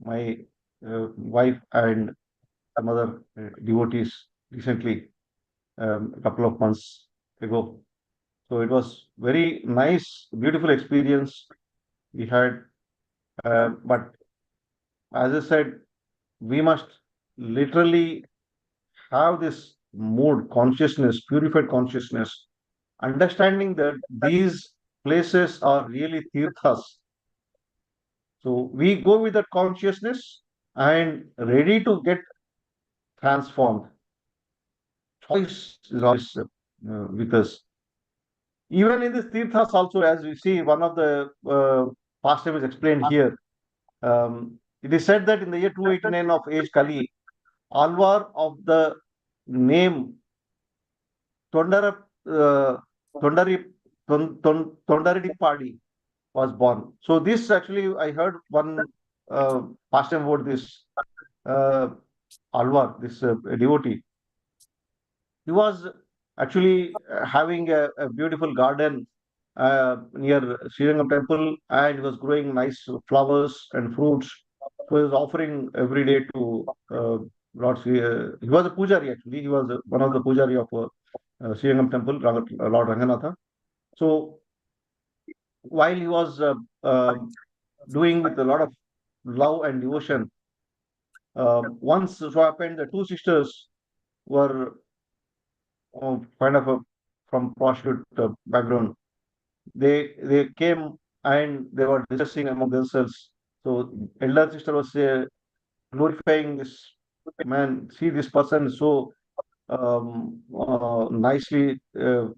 my wife, and some other devotees recently, a couple of months ago. So it was very nice, beautiful experience we had. But as I said, we must literally have this mood, consciousness, purified consciousness, understanding that these places are really tirthas. So we go with that consciousness and ready to get transformed. Choice is always with us. Even in this tirthas also, as we see, one of the pastime is explained here. It is said that in the year 289 of age Kali, Alvar of the name Tondara, Tondari, Tondaridipadi was born. So this actually, I heard one pastime about this uh, Alvar, this devotee. He was actually having a beautiful garden near Srirangam temple and he was growing nice flowers and fruits. So he was offering every day to Lord Sri. He was a pujari actually. He was one of the pujari of Srirangam temple, Lord Ranganatha. So while he was doing with a lot of love and devotion, once so happened the two sisters were kind of from prostitute background. They came and they were discussing among themselves. So elder sister was glorifying this man. See, this person is so nicely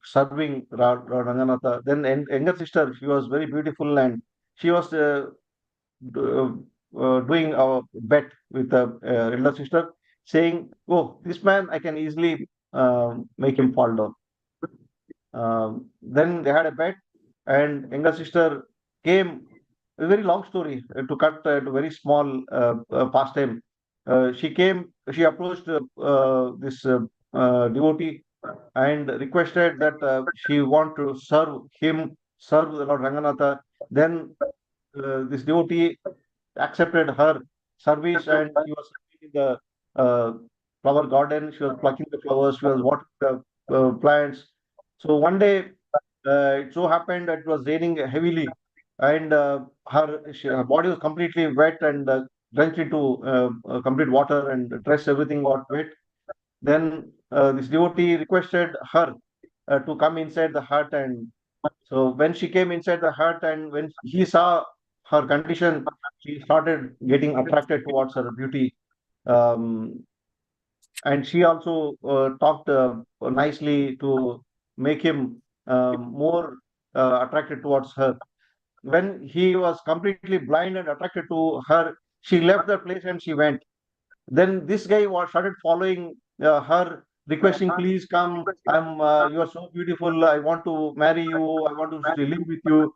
serving Ranganatha. Then younger sister, she was very beautiful and she was doing a bet with the elder sister, saying, "Oh, this man, I can easily make him fall down." Then they had a bet, and younger sister came. A very long story to cut to very small pastime. She came. She approached this devotee and requested that she want to serve the Lord Ranganatha. Then this devotee accepted her service and she was in the flower garden. She was plucking the flowers. She was watering the plants. So one day, it so happened that it was raining heavily, and her body was completely wet and drenched into complete water, and dress everything got wet. Then this devotee requested her to come inside the hut, and so when she came inside the hut, and when he saw her condition, she started getting attracted towards her beauty. Um, and she also talked nicely to make him more attracted towards her. When he was completely blind and attracted to her, she left the place and she went. Then this guy was started following her, requesting, "Please come. You are so beautiful. I want to marry you. I want to live with you."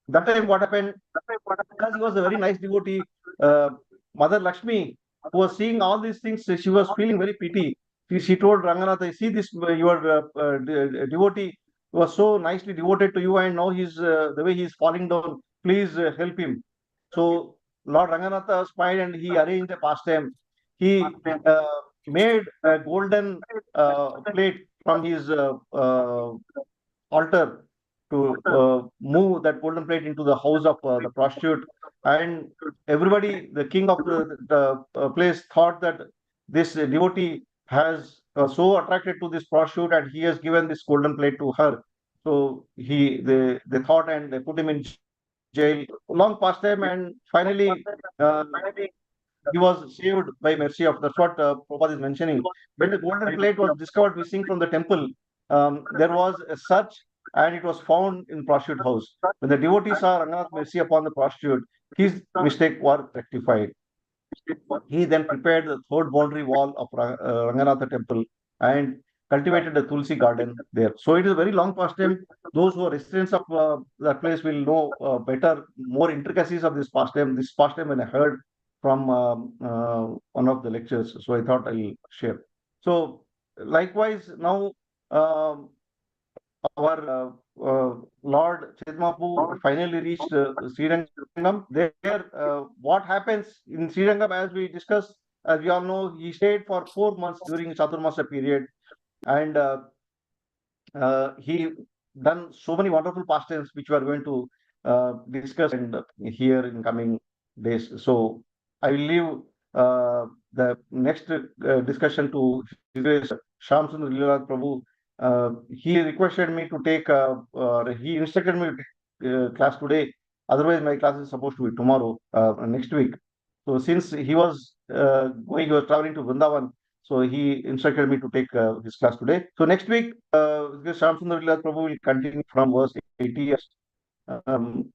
That time, what happened? Because he was a very nice devotee, uh, Mother Lakshmi, who was seeing all these things, she was feeling very pity. She told Ranganatha, "See this, your devotee was so nicely devoted to you, and now he's the way he's falling down. Please help him." So Lord Ranganatha smiled and he arranged a pastime. He made a golden plate from his altar to move that golden plate into the house of the prostitute. And everybody, the king of the place, thought that this devotee has so attracted to this prostitute and he has given this golden plate to her. So they thought and they put him in jail. Long past time, and finally uh, he was saved by mercy of. That's what Prabhupada is mentioning. When the golden plate was discovered missing from the temple, there was a search and it was found in prostitute house. When the devotees saw Ranganath's mercy upon the prostitute, his mistake was rectified. He then prepared the third boundary wall of Ranganatha temple and cultivated a Tulsi garden there. So it is a very long pastime. Those who are residents of that place will know better, more intricacies of this pastime. This pastime when I heard from one of the lectures, so I thought I'll share. So likewise, now um, our Lord Chedmapu finally reached Srirangam. There, what happens in Srirangam, as we discussed, as we all know, he stayed for 4 months during Chaturmasa period, and he done so many wonderful pastimes which we are going to discuss and hear in coming days. So I will leave the next discussion to His Grace Shamsundar Lila Prabhu. He requested me to take, he instructed me to take class today. Otherwise, my class is supposed to be tomorrow, next week. So since he was traveling to Vrindavan, so he instructed me to take his class today. So next week, this Shamsundar Vilas Prabhu will continue from verse 80 years. Um,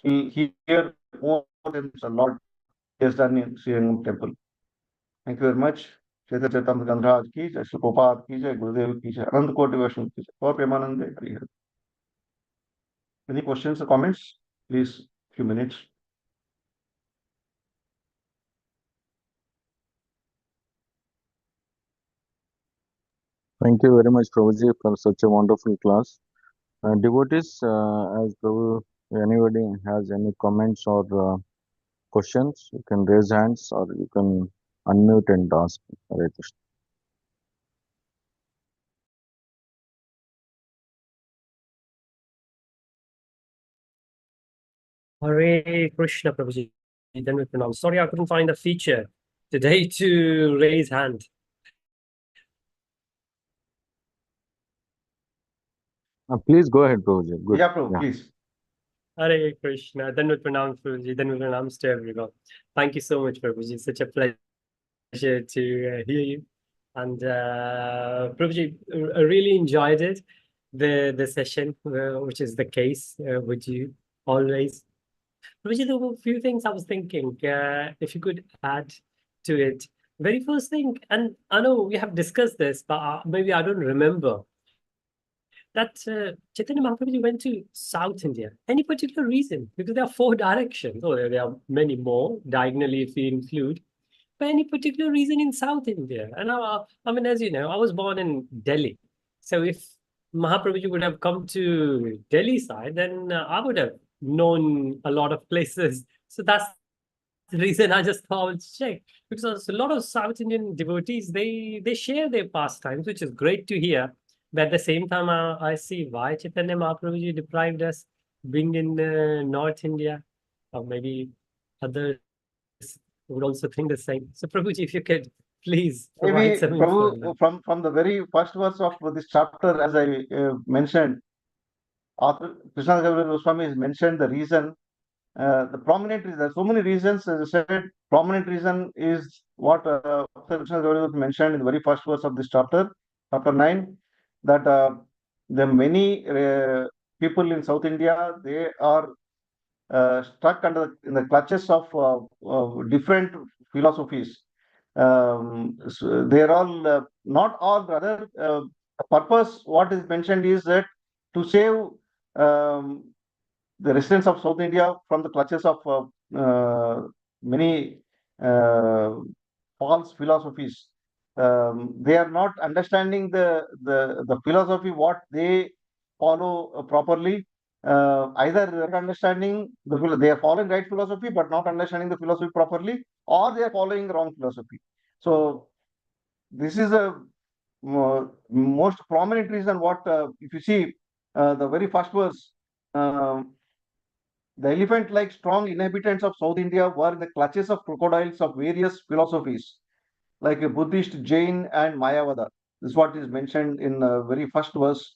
he hear more than the Lord has done in Srirangam temple. Thank you very much. Chaitanya Chaitamya Gandharaj ki jai, Sri Prabhupada ki jai, Gurudev ki jai, Anand Koti Vaishnav ki jai, Gaur Premanande Hari Hari. Any questions or comments? Please, few minutes. Thank you very much, Prabhuji, for such a wonderful class. Devotees, as Prabhu, anybody has any comments or questions, you can raise hands or you can unmute and ask. Hare Krishna. Hare Krishna, Prabhuji. Then we pronounce. Sorry, I couldn't find the feature today to raise hand. Please go ahead, Prabhuji. Good. Yeah, Prabhu, please. Hare Krishna. Then we pronounce, Prabhuji. Then we pronounce to everyone. Thank you so much, Prabhuji. It's such a pleasure to hear you. And Prabhuji, I really enjoyed it, the session, which is the case with you always. Prabhuji, there were a few things I was thinking, if you could add to it. Very first thing, and I know we have discussed this, but maybe I don't remember, that Chaitanya Mahaprabhu went to South India. Any particular reason? Because there are 4 directions, or there are many more, diagonally if we include. But any particular reason in South India? And I mean, as you know, I was born in Delhi. So if Mahaprabhuji would have come to Delhi side, then I would have known a lot of places. So that's the reason I just thought I would check. Because a lot of South Indian devotees, they share their pastimes, which is great to hear. But at the same time, I see why Chaitanya Mahaprabhuji deprived us being in North India, or maybe others would also think the same. So Prabhuji, if you could please provide Maybe some info on that. Prabhu, from the very first verse of this chapter, as I mentioned, author Krishna Goswami has mentioned the reason the prominent reason, there are so many reasons. As I said, prominent reason is what Krishna mentioned in the very first verse of this chapter, chapter 9, that the many people in South India, they are stuck in the clutches of different philosophies. So they're all, not all, rather, the purpose, what is mentioned is that to save um, the residents of South India from the clutches of many uh, false philosophies. They are not understanding the philosophy what they follow properly. Either they are understanding they are following right philosophy but not understanding the philosophy properly, or they are following wrong philosophy. So this is a most prominent reason. What if you see the very first verse. The elephant-like strong inhabitants of South India were in the clutches of crocodiles of various philosophies, like a Buddhist, Jain, and Mayavada. This is what is mentioned in the very first verse.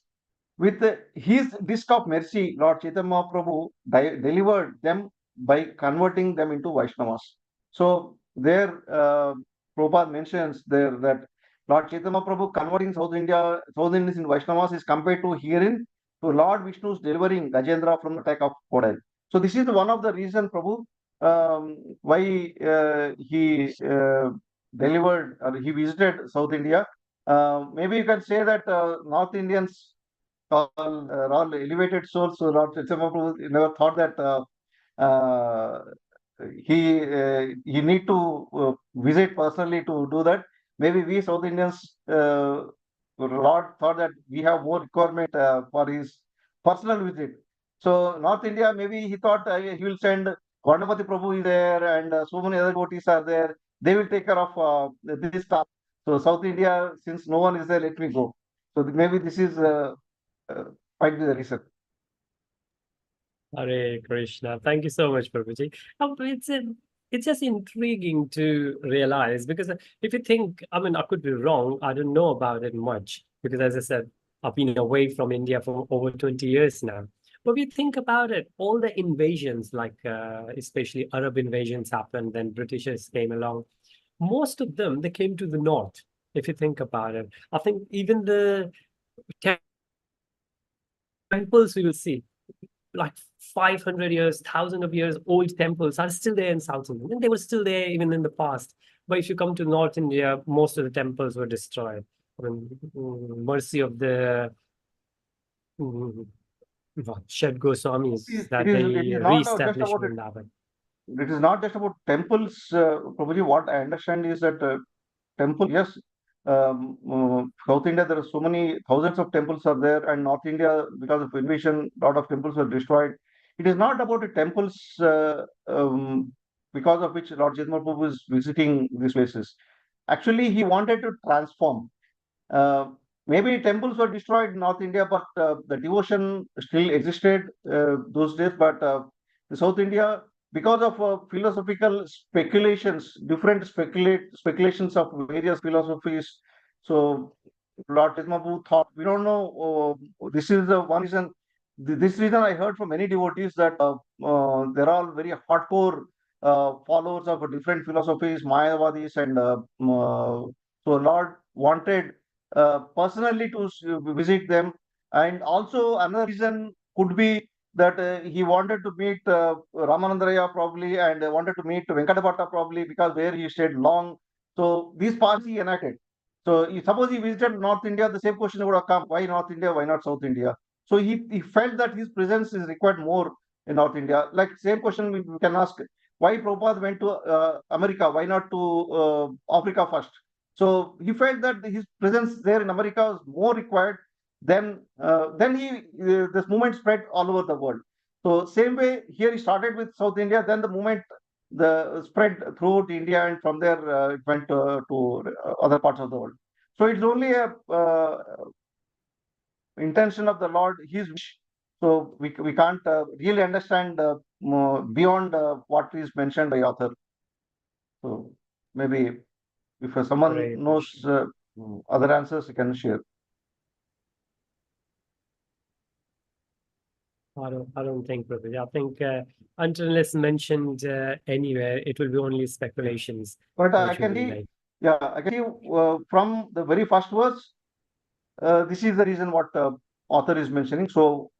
With his disc of mercy, Lord Chaitanya Mahaprabhu delivered them by converting them into Vaishnavas. So there, Prabhupada mentions there that Lord Chaitanya Mahaprabhu converting South Indians in Vaishnavas is compared to herein to Lord Vishnu's delivering Gajendra from the attack of crocodile. So this is one of the reason, Prabhu, why he delivered or he visited South India. Maybe you can say that North Indians are all elevated souls. So Lord Chaitanya Mahaprabhu never thought that uh, he need to visit personally to do that. Maybe we South Indians, Lord thought that we have more requirement for his personal visit. So North India, maybe he thought he will send Gandapati Prabhu is there, and so many other devotees are there. They will take care of this stuff. So South India, since no one is there, let me go. So maybe this is uh, might be the reason. Hare Krishna. Thank you so much, Prabhuji. It's just intriguing to realize because if you think, I mean, I could be wrong. I don't know about it much because, as I said, I've been away from India for over 20 years now. But if you think about it, all the invasions, like especially Arab invasions happened, then Britishers came along. Most of them, they came to the north. If you think about it, I think even the temples we will see, like 500 years, thousand of years old temples are still there in South India. And they were still there even in the past. But if you come to North India, most of the temples were destroyed. I mean, mercy of the mm, Shed Goswamis that It they is not just re-established about it. Vrindavan. It is not just about temples. Probably what I understand is that temple, yes, South India, there are so many thousands of temples are there, and North India, because of invasion, lot of temples were destroyed. It is not about the temples because of which Lord Chaitanya Prabhu is visiting these places. Actually, he wanted to transform. Uh, Maybe temples were destroyed in North India, but the devotion still existed those days. But the South India, because of philosophical speculations, different speculations of various philosophies. So Lord Tismabu thought, we don't know. This is the one reason. This reason I heard from many devotees that they're all very hardcore followers of different philosophies, Mayavadis, and so Lord wanted personally to visit them. And also another reason could be that he wanted to meet Ramananda probably, and wanted to meet Venkatapata probably, because there he stayed long. So these parts he enacted. So suppose he visited North India, the same question would have come: why North India? Why not South India? So he felt that his presence is required more in North India. Like same question we can ask: why Prabhupada went to America? Why not to Africa first? So he felt that his presence there in America was more required. Then this movement spread all over the world. So same way here he started with South India. Then the movement the spread throughout India, and from there it went to other parts of the world. So it's only a intention of the Lord, His wish. So we can't really understand beyond what is mentioned by author. So maybe if someone Hare knows Krishna. other answers, you can share. I don't think, Prabhuji. I think until unless mentioned anywhere, it will be only speculations, But I which will can be see, like, yeah, I can see from the very first verse, this is the reason what author is mentioning. So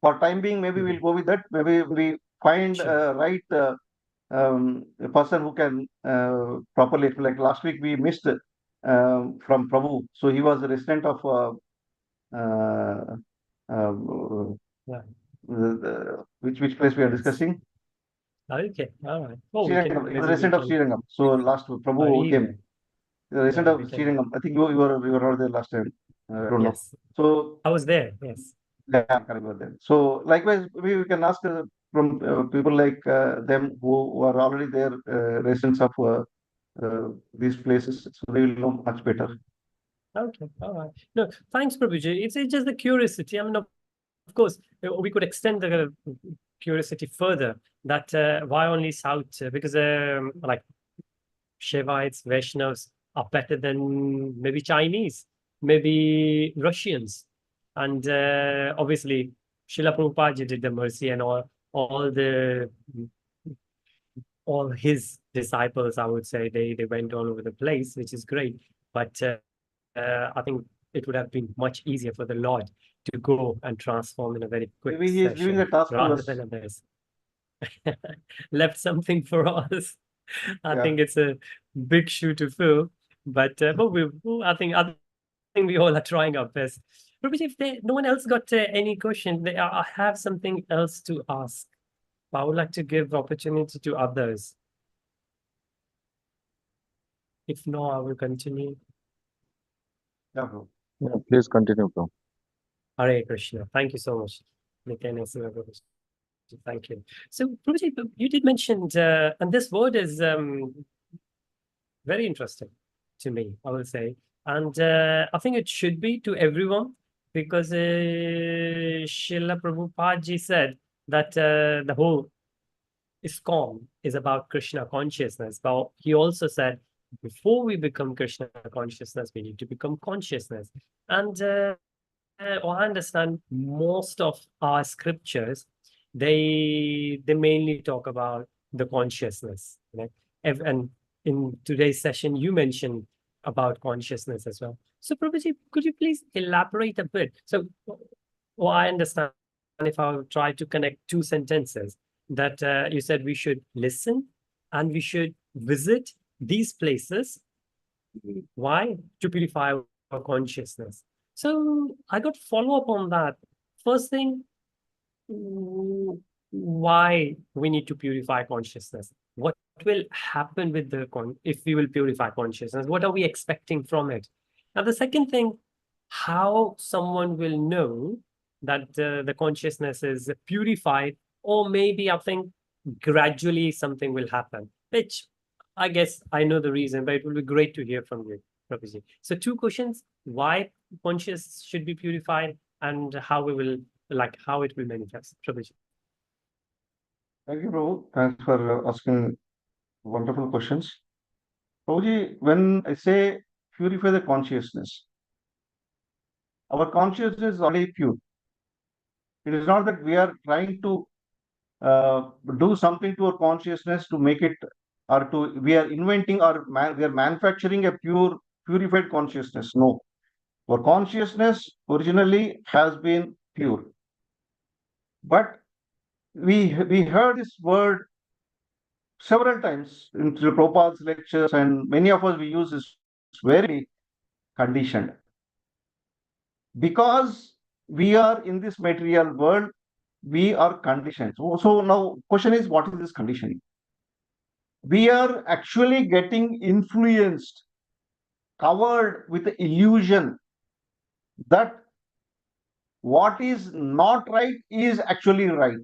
for time being, maybe we'll go with that. Maybe we find sure. right a person who can properly, like last week we missed from Prabhu. So he was a resident of uh, Yeah. which place we are Yes. discussing? Okay. All right. Oh, we can Srirangam. He was a maybe we resident of can. Srirangam. So last Prabhu came. Even. The resident Yeah, of we can. Srirangam. I think you were not there last time. I don't know. Yes. So I was there. Yes. yeah, correct about that. So likewise, we can ask from people like them who are already there, residents of these places, so they will know much better. Okay. All right. No, thanks, Prabhuji. It's just the curiosity. I mean, of course, we could extend the curiosity further. That why only South? Because like Shivites, Vaishnavas are better than maybe Chinese, maybe Russians, and obviously Srila Prabhupada did the mercy and all his disciples, I would say, they went all over the place, which is great. But I think it would have been much easier for the Lord to go and transform in a very quick Maybe he is giving session a task to rather us. than others. Left something for us. I Yeah. think it's a big shoe to fill, but I think we all are trying our best. But if no one else got any question, I have something else to ask. I would like to give opportunity to others. If no, I will continue. Yeah, bro. Yeah, please continue, bro. Hare Krishna. Thank you so much. Nityananda Seva Prabhuji. Thank you. So, Prabhuji, you did mention, and this word is very interesting to me, I will say. And I think it should be to everyone because Srila Prabhupada ji said that the whole ISKCON is about Krishna consciousness. But he also said, before we become Krishna consciousness, we need to become consciousness. And I understand most of our scriptures, they mainly talk about the consciousness. You know? And in today's session, you mentioned about consciousness as well. So, Prabhuji, could you please elaborate a bit? So, I understand if I try to connect two sentences that you said we should listen and we should visit these places. Why? To purify our consciousness. So I got follow up on that. First thing, why we need to purify consciousness? What will happen with the if we will purify consciousness? What are we expecting from it? Now, the second thing, how someone will know that the consciousness is purified, or maybe I think gradually something will happen, which I guess I know the reason, but it will be great to hear from you, Prabhuji. So two questions: why conscious should be purified, and how we will how it will manifest. Prabhuji. Thank you, Prabhu. Thanks for asking wonderful questions. Prabhuji, when I say purify the consciousness, our consciousness is already pure. It is not that we are trying to uh, do something to our consciousness to make it, or to we are inventing or we are manufacturing a purified consciousness. No, our consciousness originally has been pure, but we heard this word several times in Srila Prabhupada's lectures, and many of us we use this very conditioned because we are in this material world. We are conditioned. So now question is, what is this conditioning? We are actually getting influenced, covered with the illusion that what is not right is actually right.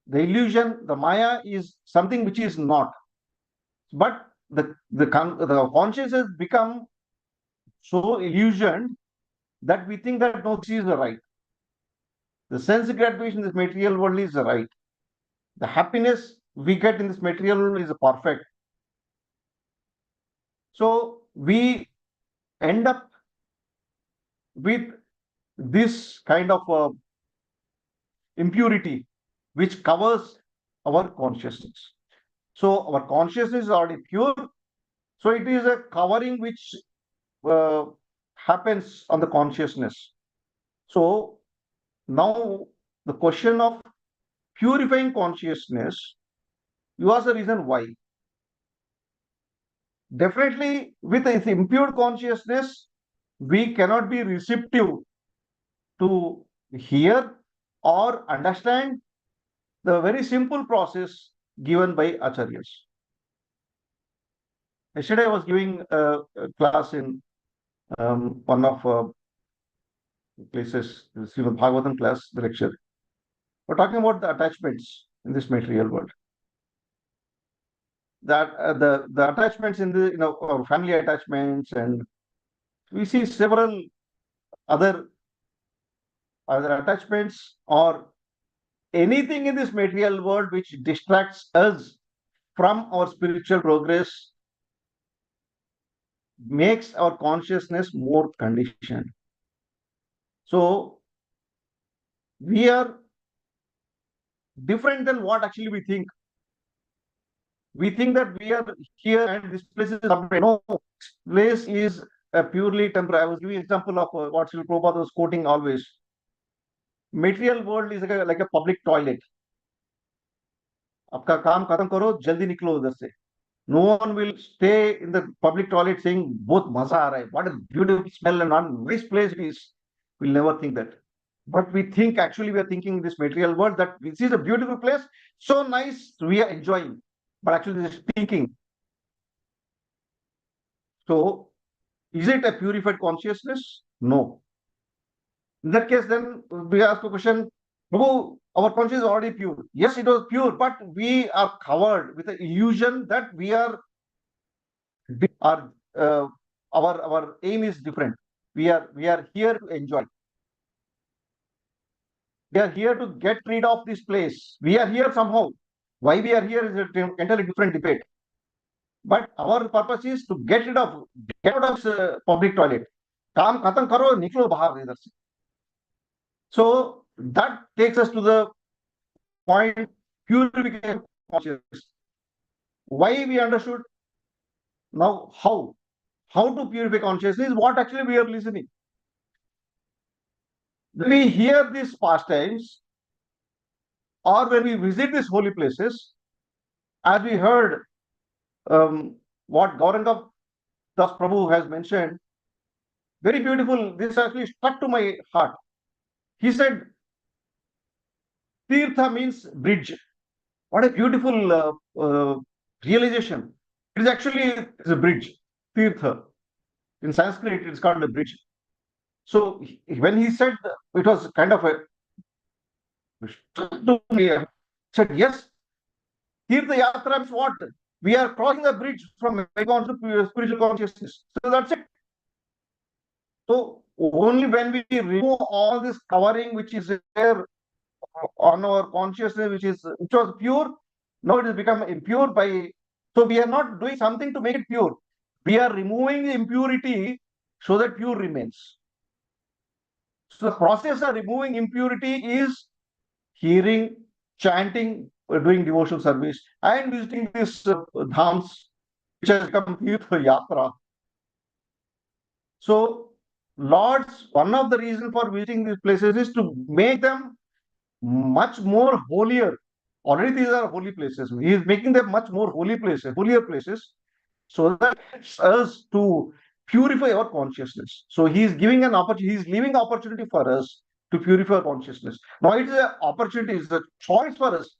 The illusion, the Maya, is something which is not. But the consciousness become so illusioned that we think that no, this is the right. The sense gratification in this material world is the right. The happiness we get in this material world is perfect. So we end up with this kind of impurity which covers our consciousness. So our consciousness is already pure. So it is a covering which uh, happens on the consciousness. So now the question of purifying consciousness, you ask the reason why. Definitely, with this impure consciousness, we cannot be receptive to hear or understand the very simple process given by acharyas. Yesterday, I was giving a class in one of places, Srimad Bhagavatam class, the lecture. We're talking about the attachments in this material world. That the attachments in the our family attachments, and we see several other attachments or anything in this material world which distracts us from our spiritual progress, makes our consciousness more conditioned. So we are different than what actually we think. We think that we are here and this place is temporary. No, this place is a purely temporary. I was giving an example of what Srila Prabhupada was quoting always. Material world is like a public toilet. आपका काम खत्म करो, जल्दी निकलो उधर से. No one will stay in the public toilet saying, "बहुत मजा आ रहा है. What a beautiful smell and what a nice place it is." We'll never think that. But we think, actually, we are thinking in this material world that this is a beautiful place, so nice, we are enjoying. But actually, this is thinking. So, is it a purified consciousness? No. In that case, then we ask a question, Prabhu, our consciousness is already pure. Yes, it was pure, but we are covered with the illusion that we are our our aim is different. We are here to enjoy. We are here to get rid of this place. We are here somehow. Why we are here is an entirely different debate. But our purpose is to get out of this public toilet. काम खत्म करो, निकलो बाहर इधर से. So that takes us to the point purification of consciousness. Why we understood now how to purify consciousness is what actually we are listening. When we hear these pastimes or when we visit these holy places, as we heard what Gauranga Das Prabhu has mentioned, very beautiful. This actually stuck to my heart. He said, Tirtha means bridge. What a beautiful realization. It is actually a bridge, Tirtha. In Sanskrit, it is called a bridge. So when he said, it was kind of a to me, said, yes, Tirtha Yatra means what? We are crossing the bridge from spiritual consciousness. So that's it. So only when we remove all this covering which is there on our consciousness, which was pure, now it has become impure by. So we are not doing something to make it pure. We are removing the impurity so that pure remains. So the process of removing impurity is hearing, chanting, doing devotional service, and visiting these dhams, which has become Tirtha Yatra. So, Lord's one of the reasons for visiting these places is to make them much more holier. Already these are holy places. He is making them much more holy places, holier places, so that helps us to purify our consciousness. So he is giving an opportunity, he is leaving opportunity for us to purify our consciousness. Now it is an opportunity, it's a choice for us,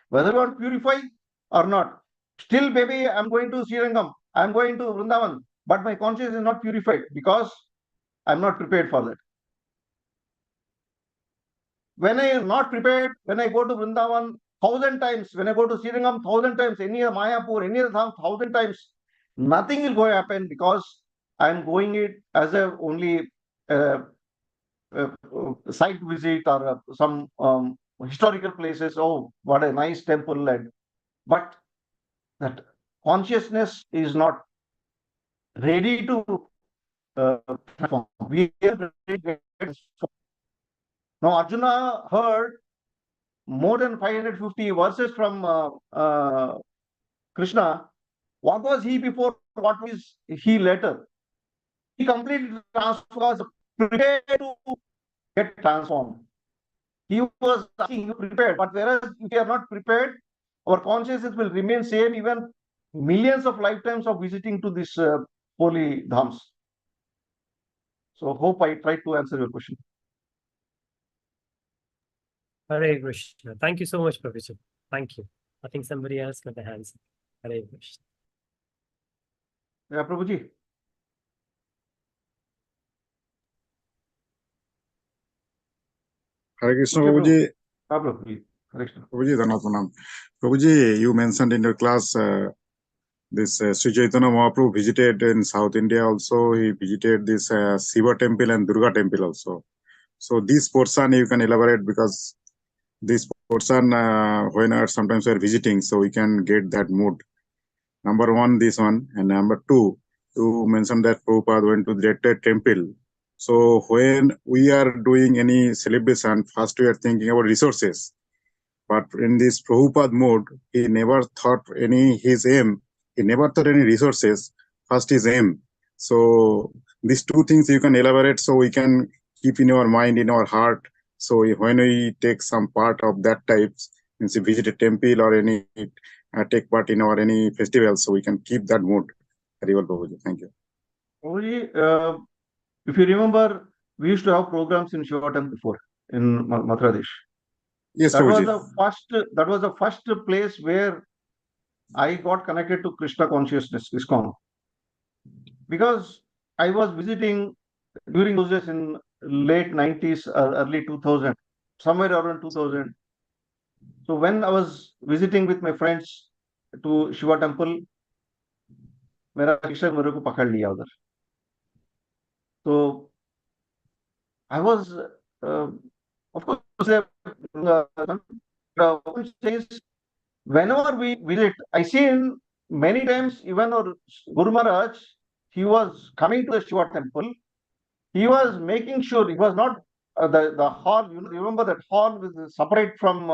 whether we want to purify or not. Still, maybe I'm going to Srirangam, I'm going to Vrindavan, but my conscience is not purified because I'm not prepared for that. When I am not prepared, when I go to Vrindavan 1,000 times, when I go to Srirangam 1,000 times, any other Mayapur, any other Dham 1,000 times, nothing will going to happen because I am going it as a only site visit or some historical places. Oh, what a nice temple! And but that consciousness is not ready to transform. We are ready to transform. Now Arjuna heard more than 550 verses from Krishna. What was he before? What is he later? He completely was prepared to get transformed. He was asking, you prepared, but whereas if you are not prepared, our consciousness will remain same even millions of lifetimes of visiting to this holy dhams. So hope I tried to answer your question. Hare Krishna. Thank you so much, Professor. Thank you. I think somebody else got the hands. Hare Krishna. Yeah, Prabhuji. Hare Krishna, Okay, Prabhuji. Prabhuji. Hare Krishna. Prabhuji, Dhanat Pranam. Prabhuji, you mentioned in your class this Sri Chaitanya Mahaprabhu visited in South India also. He visited this Shiva temple and Durga temple also. So this portion you can elaborate because this portion when sometimes we are visiting, so we can get that mood. Number one, this one, and number two, you mentioned that Prabhupada went to the temple. So when we are doing any celebration, first we are thinking about resources. But in this Prabhupada mode, he never thought his aim. He never thought any resources. First his aim. So these two things you can elaborate so we can keep in our mind, in our heart. So when we take some part of that types, means we visit a temple or any take part in our any festival, so we can keep that mood. Very well, Prabhuji. Thank you. Prabhuji, if you remember, we used to have programs in Shiva temple before in Madhya Pradesh. Yes, That was Prabhuji. the first. That was the first place where I got connected to Krishna consciousness, ISKCON, because I was visiting during those days in late 90s or early 2000, somewhere around 2000. So when I was visiting with my friends to Shiva temple, मेरा शिक्षक मेरे को पकड़ लिया उधर. So I was, of course, one says, whenever we visit, I seen many times even our Guru Maharaj, he was coming to the Shiva temple. He was making sure he was not the hall. You remember that hall was separate from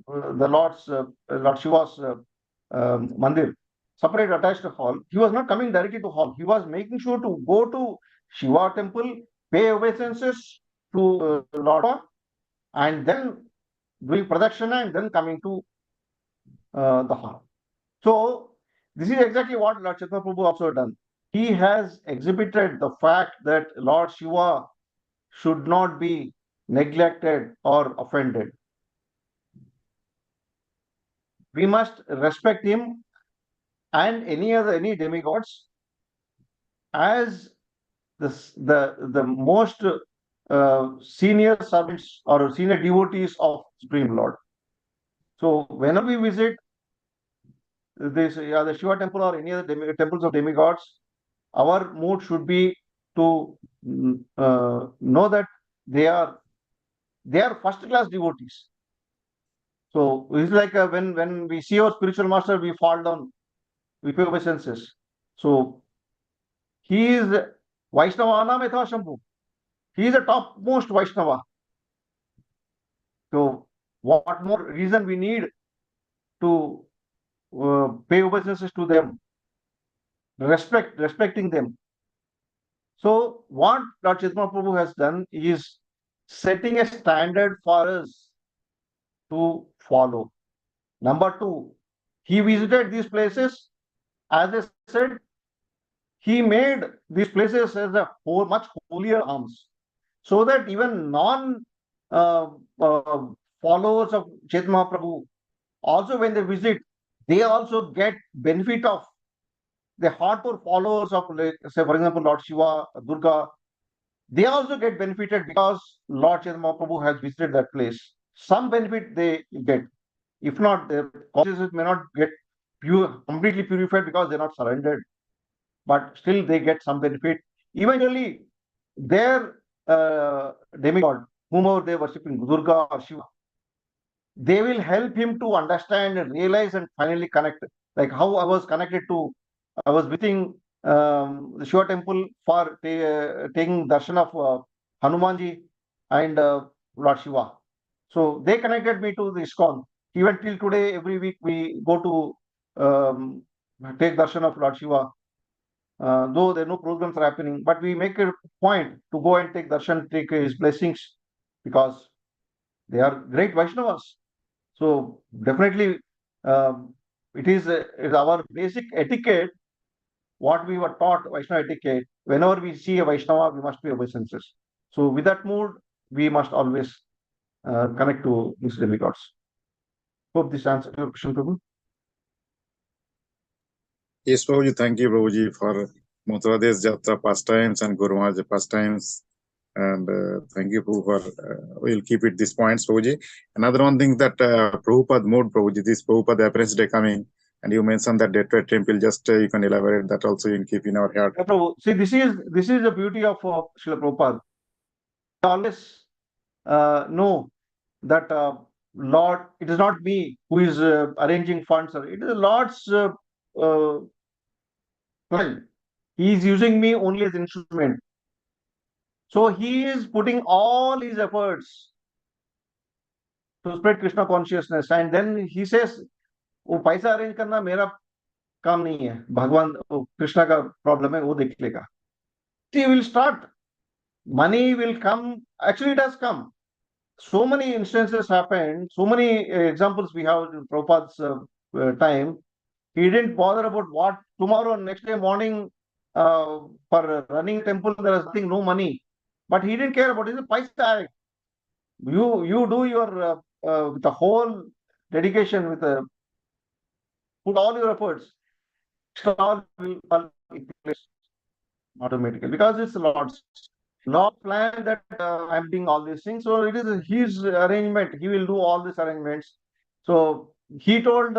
the Lord Shiva's mandir, separate attached to hall. He was not coming directly to hall. He was making sure to go to Shiva temple, pay obeisances to Lord Shiva, and then doing pradakshina and then coming to the hall. So this is exactly what Lord Chaitanya Prabhu also done. He has exhibited the fact that Lord Shiva should not be neglected or offended. We must respect him and any demigods as the most senior servants or senior devotees of Supreme Lord. So whenever we visit this the Shiva temple or any other temples of demigods, our mood should be to know that they are first class devotees. So it's like when we see our spiritual master, we fall down, we pay obeisances. So he is Vaishnava Anameta Shambhu. He is the topmost Vaishnava. So what more reason we need to pay obeisances to them, respecting them. So what Lord Chaitanya Prabhu has done is setting a standard for us to follow. Number two, he visited these places. As I said, he made these places as a much holier alms, so that even non uh, uh, followers of Chaitanya Prabhu, also when they visit, they also get benefit of the hardcore followers of, like, say, for example, Lord Shiva, Durga. They also get benefited because Lord Chaitanya Prabhu has visited that place. Some benefit they get. If not, their consciousness may not get completely purified because they're not surrendered, but still they get some benefit. Eventually, their demigod, whomever they are worshipping, Durga or Shiva, they will help him to understand and realize and finally connect. Like how I was connected to, I was visiting the Shiva temple for taking darshan of Hanumanji, and Lord Shiva. So they connected me to the ISKCON. Even till today, every week we go to take darshan of Lord Shiva. Though there are no programs are happening, but we make a point to go and take darshan, take his blessings, because they are great Vaishnavas. So definitely, it is our basic etiquette. What we were taught Vaishnava etiquette. Whenever we see a Vaishnava, we must be obeisances. So with that mood, we must always connect to these demigods. Hope this answers your question, Prabhu. Yes, Prabhuji, thank you, Prabhuji, for Motradesh Jatra pastimes and Guru Maharaj pastimes. And thank you, Prabhu, for we'll keep it these points, Prabhuji. Another one thing that Prabhupada mode, Prabhuji, this Prabhupada Appearance Day coming, and you mentioned that Detroit Temple, just you can elaborate that also, you can keep in our heart. Yeah, Prabhu. See, this is the beauty of Srila Prabhupada. We always know that Lord, it is not me who is arranging funds. It is the Lord's plan. He is using me only as instrument. So he is putting all his efforts to spread Krishna consciousness, and then he says, वो पैसा arrange करना मेरा काम नहीं है, भगवान कृष्णा का problem है, वो देख लेगा. He will start. Money will come. Actually, it has come. So many instances happened. So many examples we have in Prabhupada's time. He didn't bother about what tomorrow, next day morning, for running temple, there is nothing, no money. But he didn't care about it. It's a paisa. You do your with the whole dedication, with put all your efforts. All will fall in place automatically, because it's Lord's Lord plan that I'm doing all these things. So it is his arrangement. He will do all these arrangements. So he told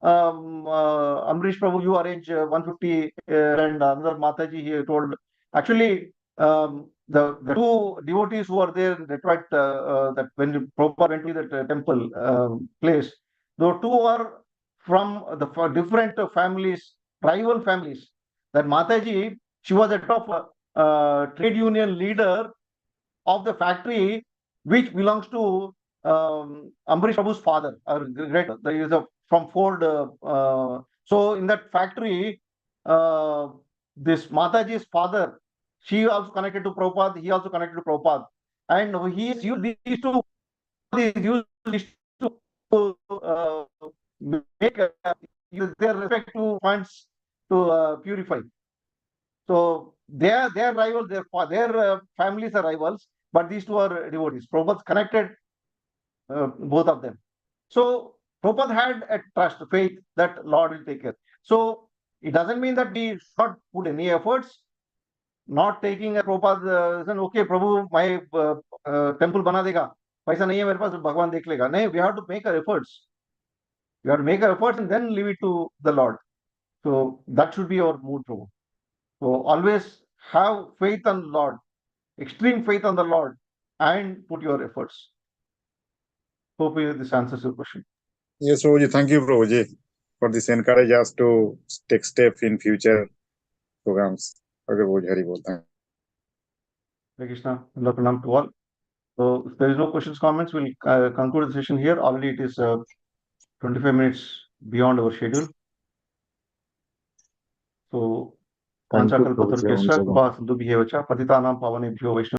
Amrish Prabhu, you arrange 150, and another Mataji, he told. Actually, the two devotees who are there in Detroit, that when Prabhupada went to that temple place, the two are from the different families, rival families. That Mataji, she was a top trade union leader of the factory which belongs to Ambrish Prabhu's father, or great. There is a from Ford. So in that factory, this Mataji's father, she also connected to Prabhupada. He also connected to Prabhupada, and he is used these two. He is used these to make use their respective funds to purify. So their rivals, their families are rivals, but these two are devotees. Prabhupada connected both of them. So Prabhupada had a trust, faith that Lord will take care. So it doesn't mean that we should not put any efforts. Not taking a Prabhupada, okay, Prabhu, my temple bana dega. पैसा नहीं है मेरे पास, भगवान देख लेगा. नहीं, we have to make our efforts. We have to make our efforts and then leave it to the Lord. So that should be our mood, Prabhu. So always have faith on the Lord, extreme faith on the Lord, and put your efforts. Hope this answers your question. Yes, Prabhuji, thank you, Prabhuji, for this encourage us to take step in future programs. Okay, Prabhuji, Hari Bol. Thank you. Hare Krishna, Allah Pranam to all. So if there is no questions, comments, we'll conclude the session here. Already it is 25 minutes beyond our schedule. So, Thank you, Panchakal Prabhuji, Patar once Kesha, again. Kuba Sindhu Bhiyevacha, Patitanam Pavanebhyo Vaishnav.